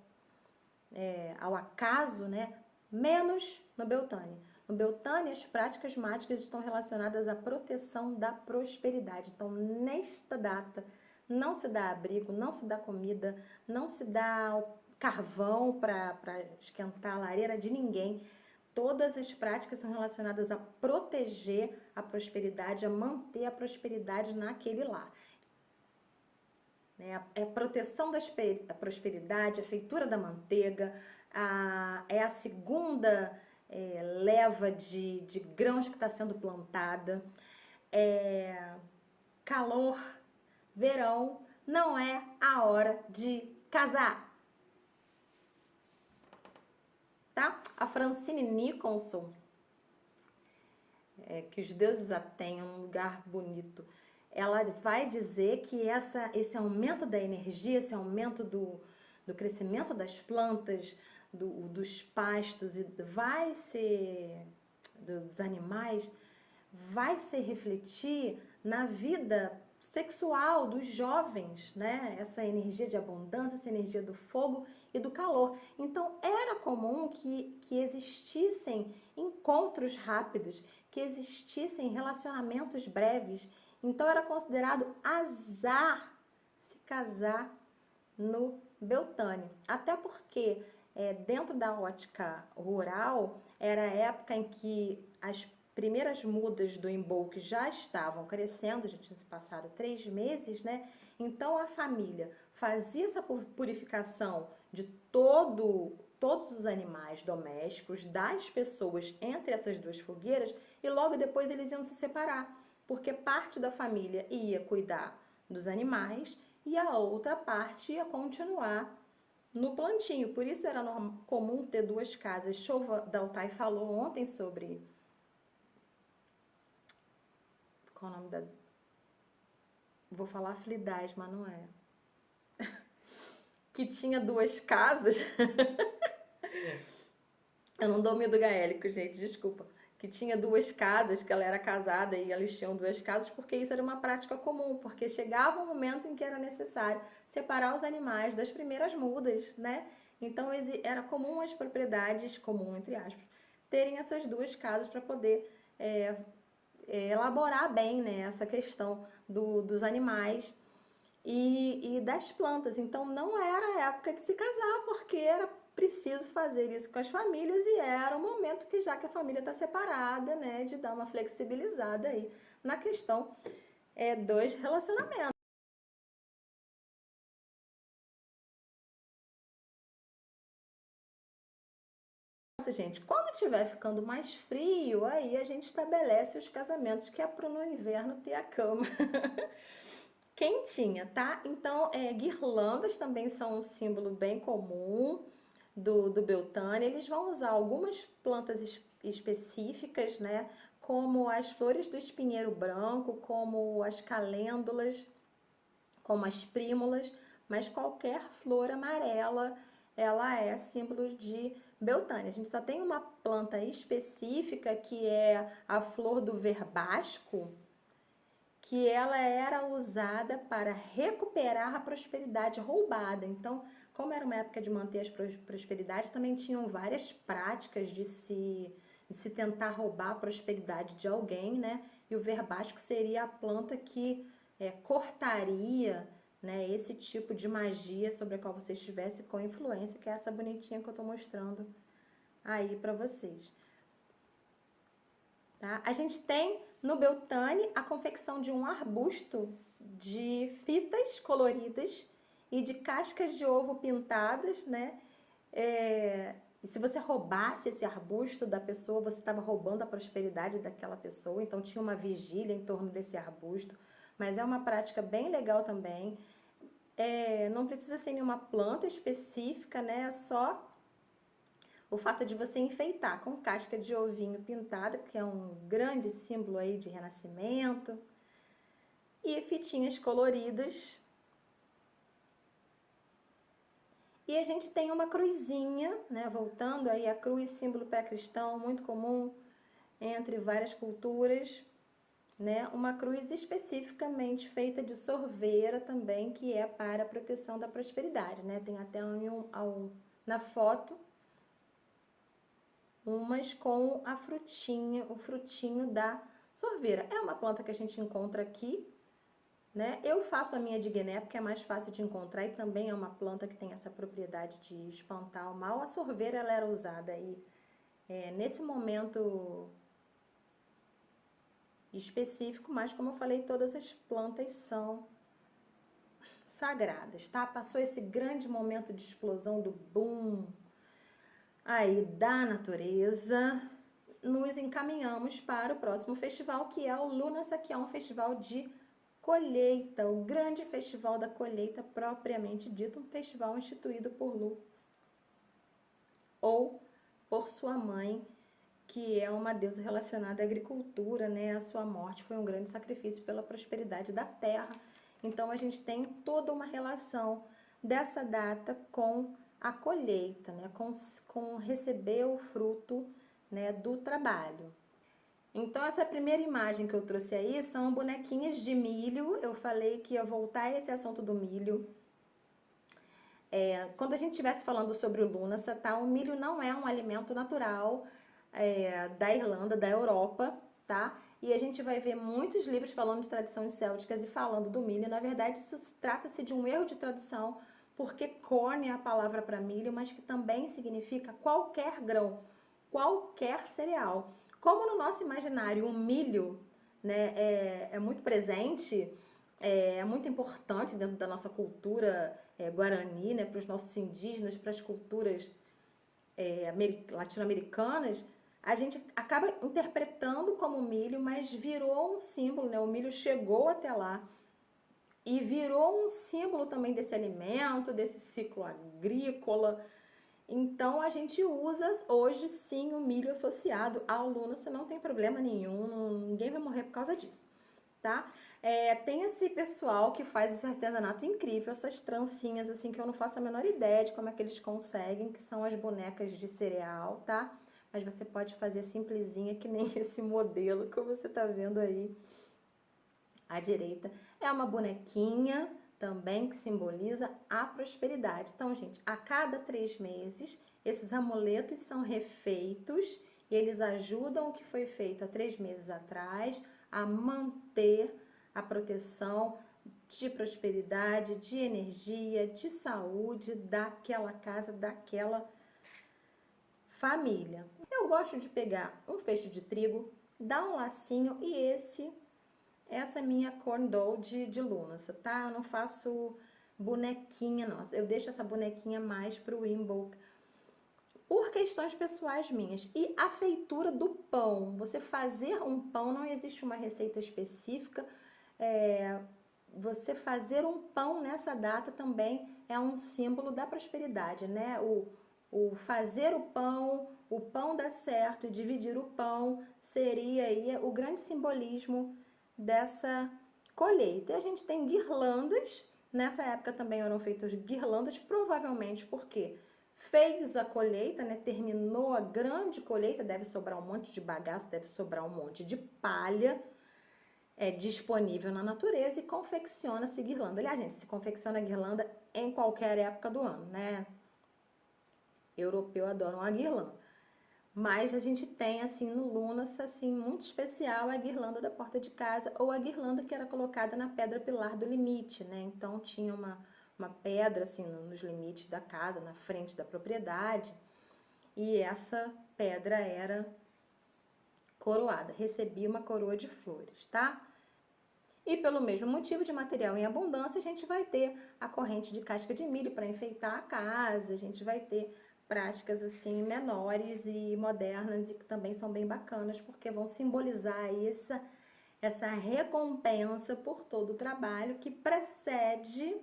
ao acaso, né? Menos no Beltane. No Beltane, as práticas mágicas estão relacionadas à proteção da prosperidade. Então, nesta data, não se dá abrigo, não se dá comida, não se dá carvão para esquentar a lareira de ninguém. Todas as práticas são relacionadas a proteger a prosperidade, a manter a prosperidade naquele lar. É a proteção da prosperidade, a feitura da manteiga, é a segunda leva de grãos que está sendo plantada. Calor, verão, não é a hora de casar. Tá? A Francine Nicholson, que os deuses a tenham, um lugar bonito, ela vai dizer que esse aumento da energia, esse aumento do crescimento das plantas, dos pastos e dos animais, vai se refletir na vida sexual dos jovens, né? Essa energia de abundância, essa energia do fogo e do calor. Então, era comum que existissem encontros rápidos, que existissem relacionamentos breves. Então, era considerado azar se casar no Beltane. Até porque, dentro da ótica rural, era a época em que as primeiras mudas do Imbolc já estavam crescendo, já tinha se passado 3 meses, né? Então a família fazia essa purificação de todos os animais domésticos, das pessoas entre essas 2 fogueiras, e logo depois eles iam se separar. porque parte da família ia cuidar dos animais e a outra parte ia continuar no plantio. Por isso era comum ter duas casas. Shova Daltai falou ontem sobre... Qual é o nome da... Vou falar Flidais, mas não é. Que tinha duas casas. Eu não domino do gaélico, gente, desculpa. Que tinha duas casas, que ela era casada e eles tinham duas casas, porque isso era uma prática comum, porque chegava um momento em que era necessário separar os animais das primeiras mudas, né? Então era comum as propriedades, comum entre aspas, terem essas duas casas para poder elaborar bem, né, essa questão dos animais e das plantas. Então não era a época de se casar, porque era preciso fazer isso com as famílias e era o momento que, já que a família está separada, né, de dar uma flexibilizada aí na questão dos relacionamentos. Gente, quando estiver ficando mais frio, aí a gente estabelece os casamentos, que é para no inverno ter a cama quentinha, tá? Então, guirlandas também são um símbolo bem comum do Beltane. Eles vão usar algumas plantas específicas, né? Como as flores do espinheiro branco, como as calêndulas, como as prímulas, mas qualquer flor amarela, ela é símbolo de Beltane. A gente só tem uma planta específica, que é a flor do verbasco, que ela era usada para recuperar a prosperidade roubada. Então, como era uma época de manter as prosperidades, também tinham várias práticas de se tentar roubar a prosperidade de alguém, né? E o verbasco seria a planta que cortaria, né, esse tipo de magia sobre a qual você estivesse com influência, que é essa bonitinha que eu tô mostrando aí para vocês. Tá? A gente tem no Beltane a confecção de um arbusto de fitas coloridas e de cascas de ovo pintadas, né? E se você roubasse esse arbusto da pessoa, você estava roubando a prosperidade daquela pessoa, então tinha uma vigília em torno desse arbusto. Mas é uma prática bem legal também. Não precisa ser nenhuma planta específica, né? É só o fato de você enfeitar com casca de ovinho pintada, que é um grande símbolo aí de renascimento, e fitinhas coloridas. E a gente tem uma cruzinha, né? Voltando aí a cruz, símbolo pré-cristão, muito comum entre várias culturas, né? Uma cruz especificamente feita de sorveira também, que é para a proteção da prosperidade, né? Tem até na foto umas com a frutinha, o frutinho da sorveira. É uma planta que a gente encontra aqui, né? Eu faço a minha de Guiné porque é mais fácil de encontrar e também é uma planta que tem essa propriedade de espantar o mal. A sorveira, ela era usada aí nesse momento específico, mas como eu falei, todas as plantas são sagradas, tá? Passou esse grande momento de explosão do boom aí da natureza, nos encaminhamos para o próximo festival, que é o Lunasa, que é um festival de colheita, o grande festival da colheita propriamente dito, um festival instituído por Lu ou por sua mãe, que é uma deusa relacionada à agricultura, né? A sua morte foi um grande sacrifício pela prosperidade da terra. Então a gente tem toda uma relação dessa data com a colheita, né? Com receber o fruto, né, do trabalho. Então essa primeira imagem que eu trouxe aí são bonequinhas de milho. Eu falei que ia voltar a esse assunto do milho. Quando a gente estivesse falando sobre o Lunasa, tá? O milho não é um alimento natural da Irlanda, da Europa, tá? E a gente vai ver muitos livros falando de tradições célticas e falando do milho. Na verdade, isso trata-se de um erro de tradução, porque corn é a palavra para milho, mas que também significa qualquer grão, qualquer cereal. Como no nosso imaginário o milho, né, é muito presente, é muito importante dentro da nossa cultura guarani, né, para os nossos indígenas, para as culturas latino-americanas, a gente acaba interpretando como milho, mas virou um símbolo, né? O milho chegou até lá e virou um símbolo também desse alimento, desse ciclo agrícola. Então, a gente usa hoje sim o milho associado ao luna, você não tem problema nenhum, ninguém vai morrer por causa disso, tá? Tem esse pessoal que faz esse artesanato incrível, essas trancinhas assim que eu não faço a menor ideia de como é que eles conseguem, que são as bonecas de cereal, tá? Mas você pode fazer simplesinha que nem esse modelo que você tá vendo aí à direita. É uma bonequinha também que simboliza a prosperidade. Então, gente, a cada 3 meses, esses amuletos são refeitos e eles ajudam o que foi feito há 3 meses atrás a manter a proteção de prosperidade, de energia, de saúde daquela casa, daquela família. Eu gosto de pegar um feixe de trigo, dar um lacinho e essa é minha corn doll de luna, tá? Eu não faço bonequinha, não. Eu deixo essa bonequinha mais pro Imbolc por questões pessoais minhas. E a feitura do pão. Você fazer um pão, não existe uma receita específica. Você fazer um pão nessa data também é um símbolo da prosperidade, né? O fazer o pão dar certo e dividir o pão seria aí o grande simbolismo dessa colheita. E a gente tem guirlandas, nessa época também eram feitas guirlandas, provavelmente porque fez a colheita, né? Terminou a grande colheita, deve sobrar um monte de bagaço, deve sobrar um monte de palha disponível na natureza e confecciona-se guirlanda. Aliás, gente, se confecciona guirlanda em qualquer época do ano, né? Europeu adora uma guirlanda. Mas a gente tem, assim, no Lunas, assim, muito especial a guirlanda da porta de casa ou a guirlanda que era colocada na pedra pilar do limite, né? Então, tinha uma pedra, assim, nos limites da casa, na frente da propriedade, e essa pedra era coroada, recebia uma coroa de flores, tá? E pelo mesmo motivo de material em abundância, a gente vai ter a corrente de casca de milho para enfeitar a casa, a gente vai ter práticas assim menores e modernas e que também são bem bacanas, porque vão simbolizar essa recompensa por todo o trabalho que precede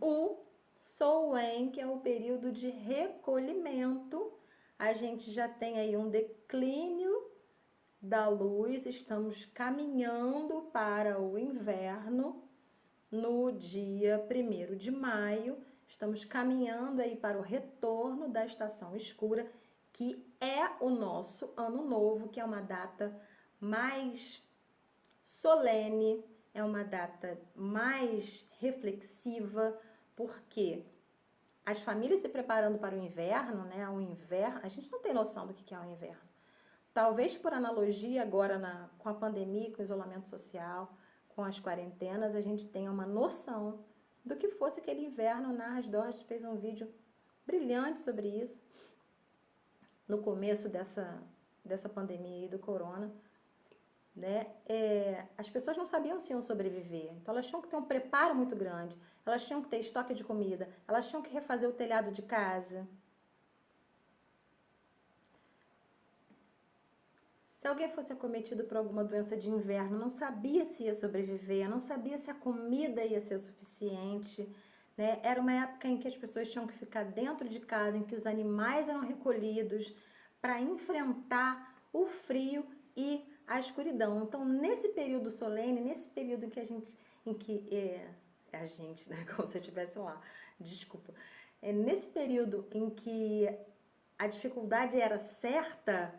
o Samhain, que é o período de recolhimento. A gente já tem aí um declínio da luz, estamos caminhando para o inverno no dia 1º de maio, estamos caminhando aí para o retorno da estação escura, que é o nosso ano novo, que é uma data mais solene, é uma data mais reflexiva, porque as famílias se preparando para o inverno, né? O inverno, a gente não tem noção do que é o inverno. Talvez por analogia agora com a pandemia, com o isolamento social, com as quarentenas, a gente tenha uma noção do que fosse aquele inverno. Narras Dorjes fez um vídeo brilhante sobre isso no começo dessa pandemia aí do corona, né? As pessoas não sabiam se iam sobreviver, então elas tinham que ter um preparo muito grande, elas tinham que ter estoque de comida, elas tinham que refazer o telhado de casa. Se alguém fosse acometido por alguma doença de inverno, não sabia se ia sobreviver, não sabia se a comida ia ser suficiente, né? Era uma época em que as pessoas tinham que ficar dentro de casa, em que os animais eram recolhidos para enfrentar o frio e a escuridão. Então, nesse período solene, nesse período em que a gente, né? Como se eu estivesse lá, desculpa. Nesse período em que a dificuldade era certa,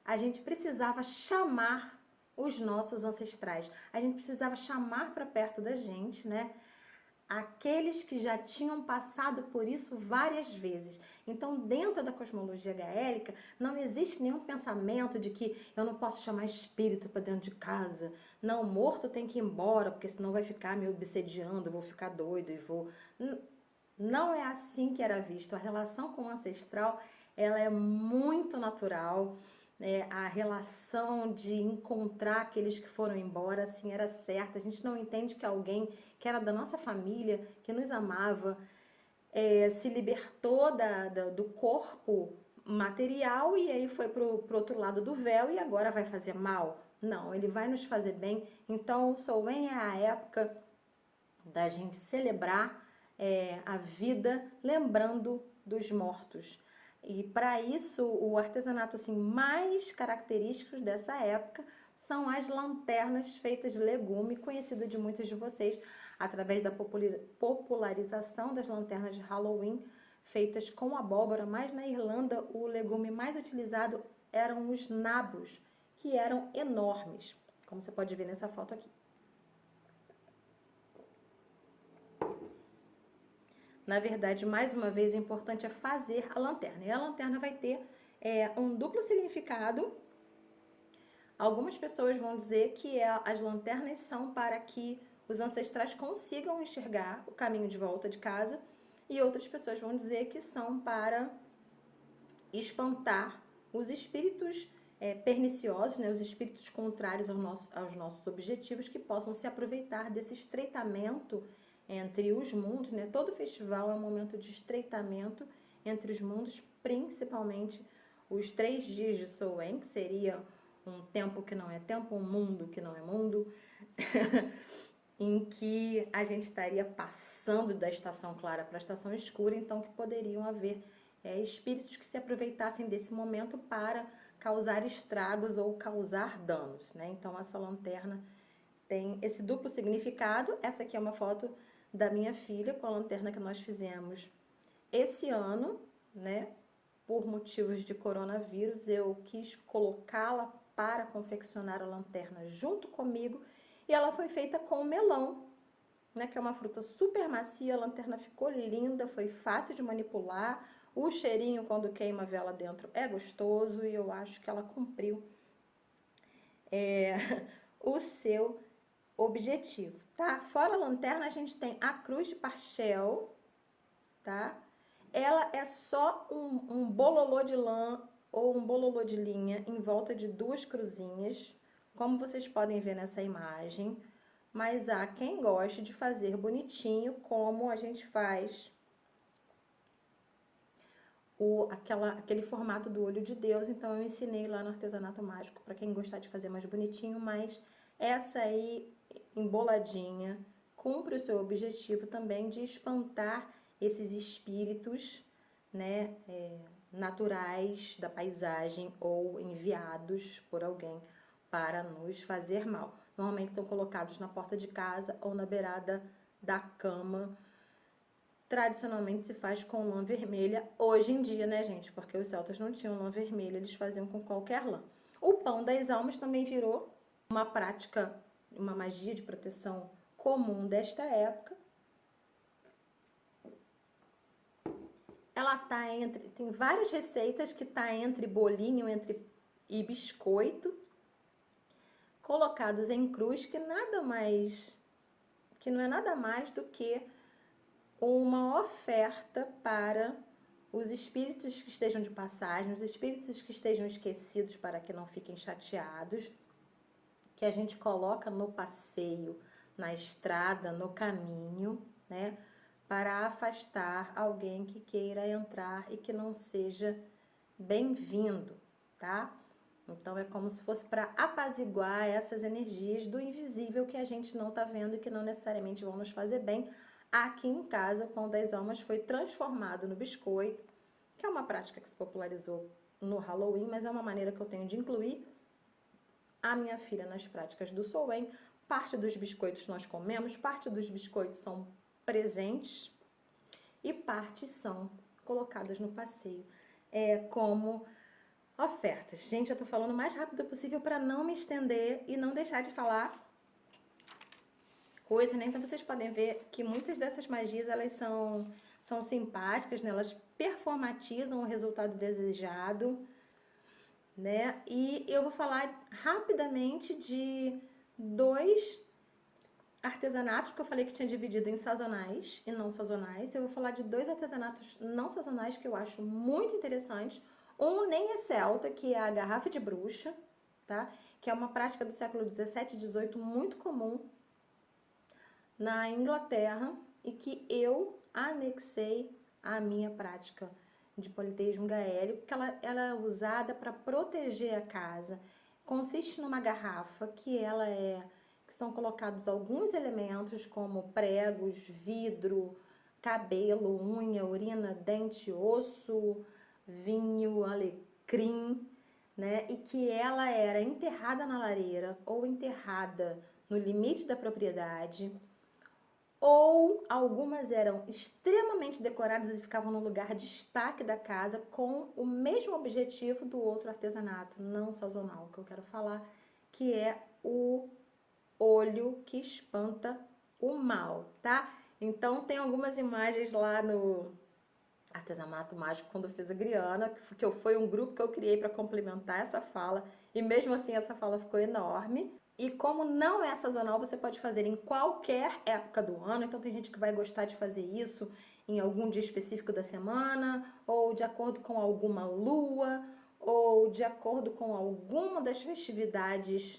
a gente precisava chamar os nossos ancestrais, a gente precisava chamar para perto da gente, né? Aqueles que já tinham passado por isso várias vezes. Então, dentro da cosmologia gaélica, não existe nenhum pensamento de que eu não posso chamar espírito para dentro de casa. Não, o morto tem que ir embora, porque senão vai ficar me obsediando, eu vou ficar doido e vou... Não é assim que era visto. A relação com o ancestral, ela é muito natural. A relação de encontrar aqueles que foram embora, assim, era certa. A gente não entende que alguém que era da nossa família, que nos amava, se libertou do corpo material e aí foi pro outro lado do véu e agora vai fazer mal. Não, ele vai nos fazer bem. Então o Samhain é a época da gente celebrar a vida, lembrando dos mortos. E para isso, o artesanato assim mais característico dessa época são as lanternas feitas de legume, conhecida de muitos de vocês através da popularização das lanternas de Halloween feitas com abóbora, mas na Irlanda o legume mais utilizado eram os nabos, que eram enormes, como você pode ver nessa foto aqui. Na verdade, mais uma vez, o importante é fazer a lanterna. E a lanterna vai ter um duplo significado. Algumas pessoas vão dizer que as lanternas são para que os ancestrais consigam enxergar o caminho de volta de casa. E outras pessoas vão dizer que são para espantar os espíritos perniciosos, né, os espíritos contrários aos nossos objetivos, que possam se aproveitar desse estreitamento entre os mundos, né? Todo festival é um momento de estreitamento entre os mundos, principalmente os 3 dias de Samhain, que seria um tempo que não é tempo, um mundo que não é mundo, em que a gente estaria passando da estação clara para a estação escura, então que poderiam haver espíritos que se aproveitassem desse momento para causar estragos ou causar danos, né? Então essa lanterna tem esse duplo significado. Essa aqui é uma foto da minha filha com a lanterna que nós fizemos esse ano, né? Por motivos de coronavírus, eu quis colocá-la para confeccionar a lanterna junto comigo e ela foi feita com melão, né? Que é uma fruta super macia. A lanterna ficou linda, foi fácil de manipular. O cheirinho quando queima a vela dentro é gostoso e eu acho que ela cumpriu o seu objetivo, tá? Fora a lanterna, a gente tem a cruz de Parchel, tá? Ela é só um bololô de lã ou um bololô de linha em volta de 2 cruzinhas, como vocês podem ver nessa imagem. Mas há quem goste de fazer bonitinho, como a gente faz aquele formato do olho de Deus. Então eu ensinei lá no Artesanato Mágico para quem gostar de fazer mais bonitinho, mas essa aí emboladinha cumpre o seu objetivo também de espantar esses espíritos, né, naturais da paisagem ou enviados por alguém para nos fazer mal. Normalmente são colocados na porta de casa ou na beirada da cama. Tradicionalmente se faz com lã vermelha, hoje em dia, né, gente? Porque os celtas não tinham lã vermelha, eles faziam com qualquer lã. O pão das almas também virou uma prática, uma magia de proteção comum desta época. Ela tá tem várias receitas que tá entre bolinho e biscoito, colocados em cruz, que não é nada mais do que uma oferta para os espíritos que estejam de passagem, os espíritos que estejam esquecidos para que não fiquem chateados, que a gente coloca no passeio, na estrada, no caminho, né? Para afastar alguém que queira entrar e que não seja bem-vindo, tá? Então é como se fosse para apaziguar essas energias do invisível que a gente não tá vendo e que não necessariamente vão nos fazer bem. Aqui em casa, o pão das almas foi transformado no biscoito, que é uma prática que se popularizou no Halloween, mas é uma maneira que eu tenho de incluir a minha filha nas práticas do Samhain. Parte dos biscoitos nós comemos, parte dos biscoitos são presentes e partes são colocadas no passeio como ofertas. Gente, eu tô falando o mais rápido possível para não me estender e não deixar de falar coisa, né? Então vocês podem ver que muitas dessas magias elas são simpáticas, né? Elas performatizam o resultado desejado, né? E eu vou falar rapidamente de 2 artesanatos que eu falei que tinha dividido em sazonais e não sazonais. Eu vou falar de 2 artesanatos não sazonais que eu acho muito interessantes. Um nem é celta, que é a garrafa de bruxa, tá? Que é uma prática do século 17 e 18 muito comum na Inglaterra e que eu anexei à minha prática de politeísmo gaélico, que ela é usada para proteger a casa. Consiste numa garrafa que são colocados alguns elementos como pregos, vidro, cabelo, unha, urina, dente, osso, vinho, alecrim, né? E que ela era enterrada na lareira ou enterrada no limite da propriedade, ou algumas eram extremamente decoradas e ficavam no lugar de destaque da casa com o mesmo objetivo do outro artesanato não sazonal que eu quero falar, que é o olho que espanta o mal, tá? Então tem algumas imagens lá no Artesanato Mágico quando eu fiz a Griana, que foi um grupo que eu criei para complementar essa fala, e mesmo assim essa fala ficou enorme. E como não é sazonal, você pode fazer em qualquer época do ano. Então tem gente que vai gostar de fazer isso em algum dia específico da semana, ou de acordo com alguma lua, ou de acordo com alguma das festividades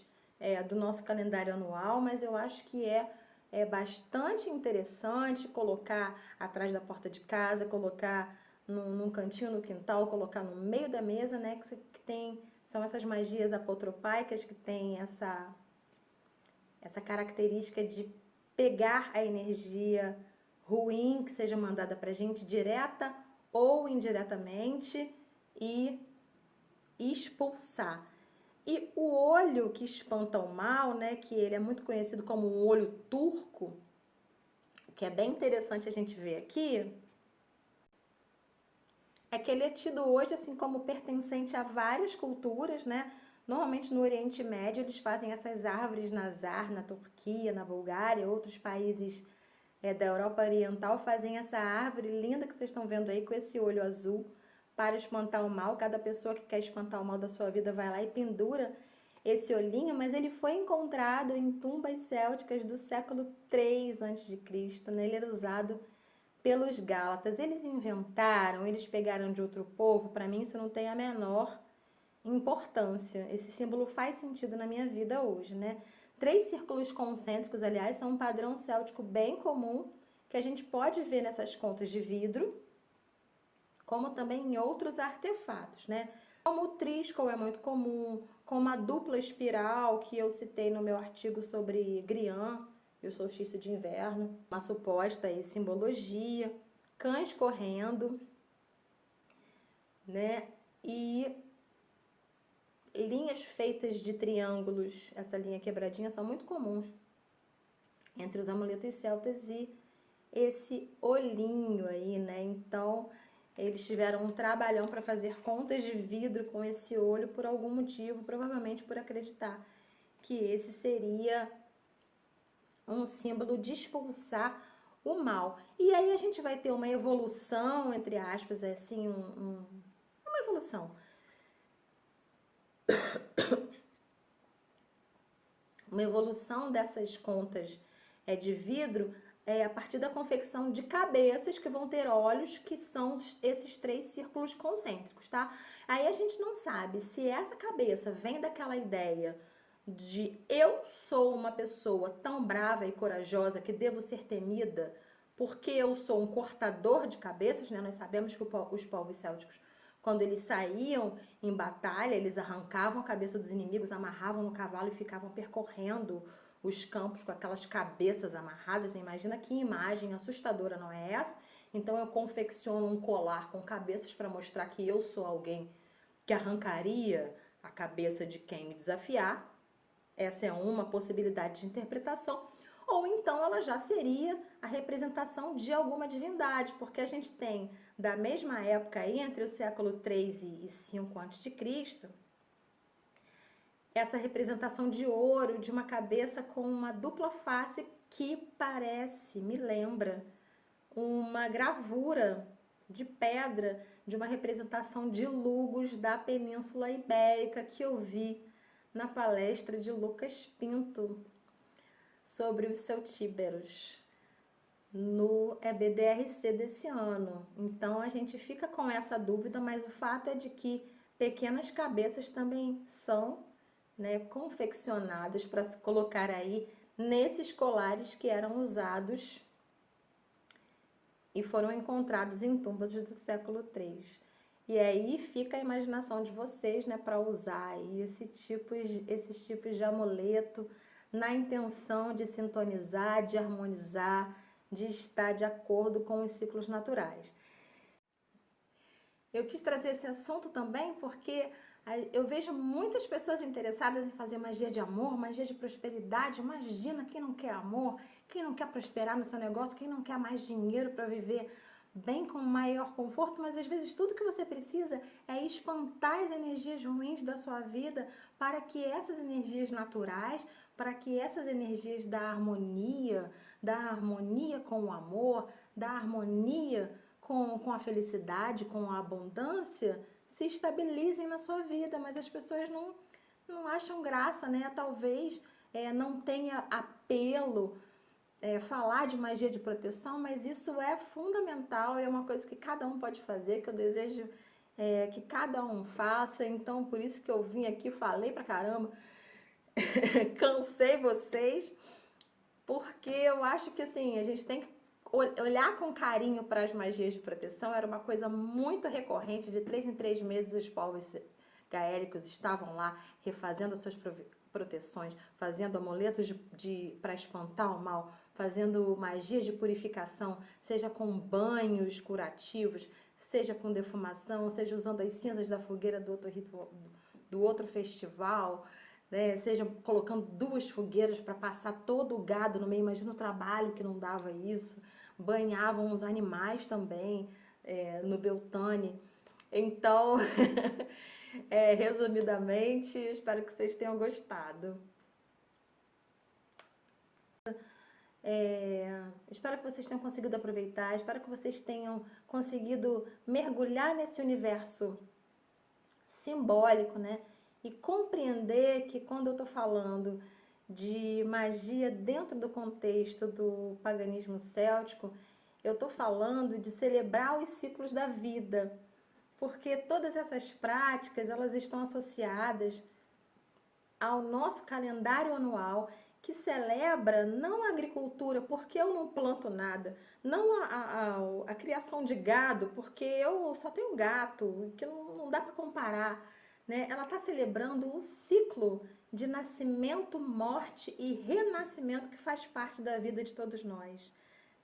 do nosso calendário anual. Mas eu acho que é bastante interessante colocar atrás da porta de casa, colocar num cantinho no quintal, colocar no meio da mesa, né? São essas magias apotropaicas que tem essa característica de pegar a energia ruim que seja mandada pra gente, direta ou indiretamente, e expulsar. E o olho que espanta o mal, né, que ele é muito conhecido como um olho turco, que é bem interessante a gente ver aqui, é que ele é tido hoje assim como pertencente a várias culturas, né? Normalmente no Oriente Médio eles fazem essas árvores na Zar, na Turquia, na Bulgária, outros países da Europa Oriental fazem essa árvore linda que vocês estão vendo aí com esse olho azul para espantar o mal. Cada pessoa que quer espantar o mal da sua vida vai lá e pendura esse olhinho, mas ele foi encontrado em tumbas célticas do século III a.C., né? Ele era usado pelos Gálatas. Eles inventaram, eles pegaram de outro povo, para mim isso não tem a menor importância. Esse símbolo faz sentido na minha vida hoje, né? 3 círculos concêntricos, aliás, são um padrão céltico bem comum que a gente pode ver nessas contas de vidro, como também em outros artefatos, né? Como o tríscolo é muito comum, como a dupla espiral que eu citei no meu artigo sobre Grian e o solstício de inverno, uma suposta simbologia, cães correndo, né? E linhas feitas de triângulos, essa linha quebradinha, são muito comuns entre os amuletos celtas, e esse olhinho aí, né? Então, eles tiveram um trabalhão para fazer contas de vidro com esse olho por algum motivo, provavelmente por acreditar que esse seria um símbolo de expulsar o mal. E aí a gente vai ter uma evolução, entre aspas, assim, uma evolução. Uma evolução dessas contas de vidro a partir da confecção de cabeças que vão ter olhos, que são esses 3 círculos concêntricos, tá? Aí a gente não sabe se essa cabeça vem daquela ideia de eu sou uma pessoa tão brava e corajosa que devo ser temida porque eu sou um cortador de cabeças, né? Nós sabemos que os povos célticos, quando eles saíam em batalha, eles arrancavam a cabeça dos inimigos, amarravam no cavalo e ficavam percorrendo os campos com aquelas cabeças amarradas, né? Imagina que imagem assustadora, não é essa? Então eu confecciono um colar com cabeças para mostrar que eu sou alguém que arrancaria a cabeça de quem me desafiar. Essa é uma possibilidade de interpretação. Ou então ela já seria a representação de alguma divindade, porque a gente tem, da mesma época aí, entre o século 3 e 5 a.C., essa representação de ouro, de uma cabeça com uma dupla face que parece, me lembra, uma gravura de pedra de uma representação de Lugos da Península Ibérica que eu vi na palestra de Lucas Pinto sobre os celtíberos no EBDRC desse ano. Então a gente fica com essa dúvida, mas o fato é de que pequenas cabeças também são, né, confeccionadas para se colocar aí nesses colares que eram usados e foram encontrados em tumbas do século III. E aí fica a imaginação de vocês, né, para usar aí esses tipos de amuleto na intenção de sintonizar, de harmonizar, de estar de acordo com os ciclos naturais. Eu quis trazer esse assunto também porque eu vejo muitas pessoas interessadas em fazer magia de amor, magia de prosperidade. Imagina, quem não quer amor, quem não quer prosperar no seu negócio, quem não quer mais dinheiro para viver bem com maior conforto, mas às vezes tudo que você precisa é espantar as energias ruins da sua vida para que essas energias naturais, para que essas energias da harmonia com o amor, da harmonia com a felicidade, com a abundância, se estabilizem na sua vida, mas as pessoas não acham graça, né? Talvez não tenha apelo falar de magia de proteção, mas isso é fundamental, é uma coisa que cada um pode fazer, que eu desejo que cada um faça. Então, por isso que eu vim aqui, falei pra caramba, cansei vocês, porque eu acho que assim, a gente tem que olhar com carinho para as magias de proteção. Era uma coisa muito recorrente, de 3 em 3 meses os povos gaélicos estavam lá refazendo as suas proteções, fazendo amuletos para espantar o mal, fazendo magias de purificação, seja com banhos curativos, seja com defumação, seja usando as cinzas da fogueira do outro festival, né? Seja colocando 2 fogueiras para passar todo o gado no meio. Imagina o trabalho que não dava isso. Banhavam os animais também no Beltane. Então, resumidamente, espero que vocês tenham gostado. Espero que vocês tenham conseguido aproveitar, espero que vocês tenham conseguido mergulhar nesse universo simbólico, né? E compreender que quando eu estou falando de magia dentro do contexto do paganismo céltico, eu estou falando de celebrar os ciclos da vida, porque todas essas práticas, elas estão associadas ao nosso calendário anual, que celebra não a agricultura, porque eu não planto nada, não a criação de gado, porque eu só tenho gato, que não dá para comparar, né? Ela está celebrando o ciclo de nascimento, morte e renascimento que faz parte da vida de todos nós,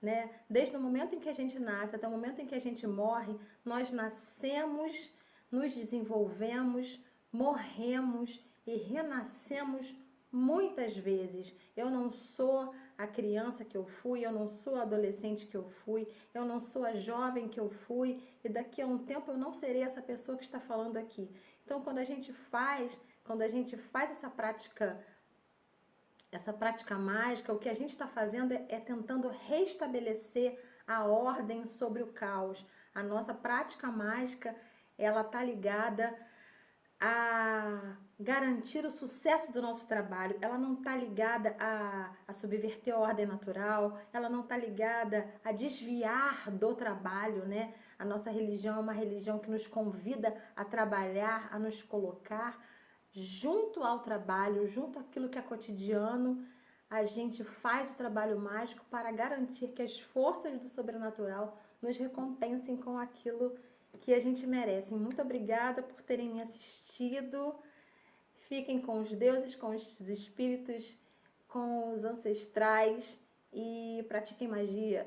né? Desde o momento em que a gente nasce até o momento em que a gente morre, nós nascemos, nos desenvolvemos, morremos e renascemos muitas vezes. Eu não sou a criança que eu fui, eu não sou a adolescente que eu fui, eu não sou a jovem que eu fui, e daqui a um tempo eu não serei essa pessoa que está falando aqui. Então, quando a gente faz essa prática mágica, o que a gente está fazendo é tentando restabelecer a ordem sobre o caos. A nossa prática mágica, ela está ligada a garantir o sucesso do nosso trabalho. Ela não está ligada a subverter a ordem natural, ela não está ligada a desviar do trabalho, né? A nossa religião é uma religião que nos convida a trabalhar, a nos colocar junto ao trabalho, junto àquilo que é cotidiano. A gente faz o trabalho mágico para garantir que as forças do sobrenatural nos recompensem com aquilo que a gente merece. Muito obrigada por terem me assistido. Fiquem com os deuses, com os espíritos, com os ancestrais e pratiquem magia.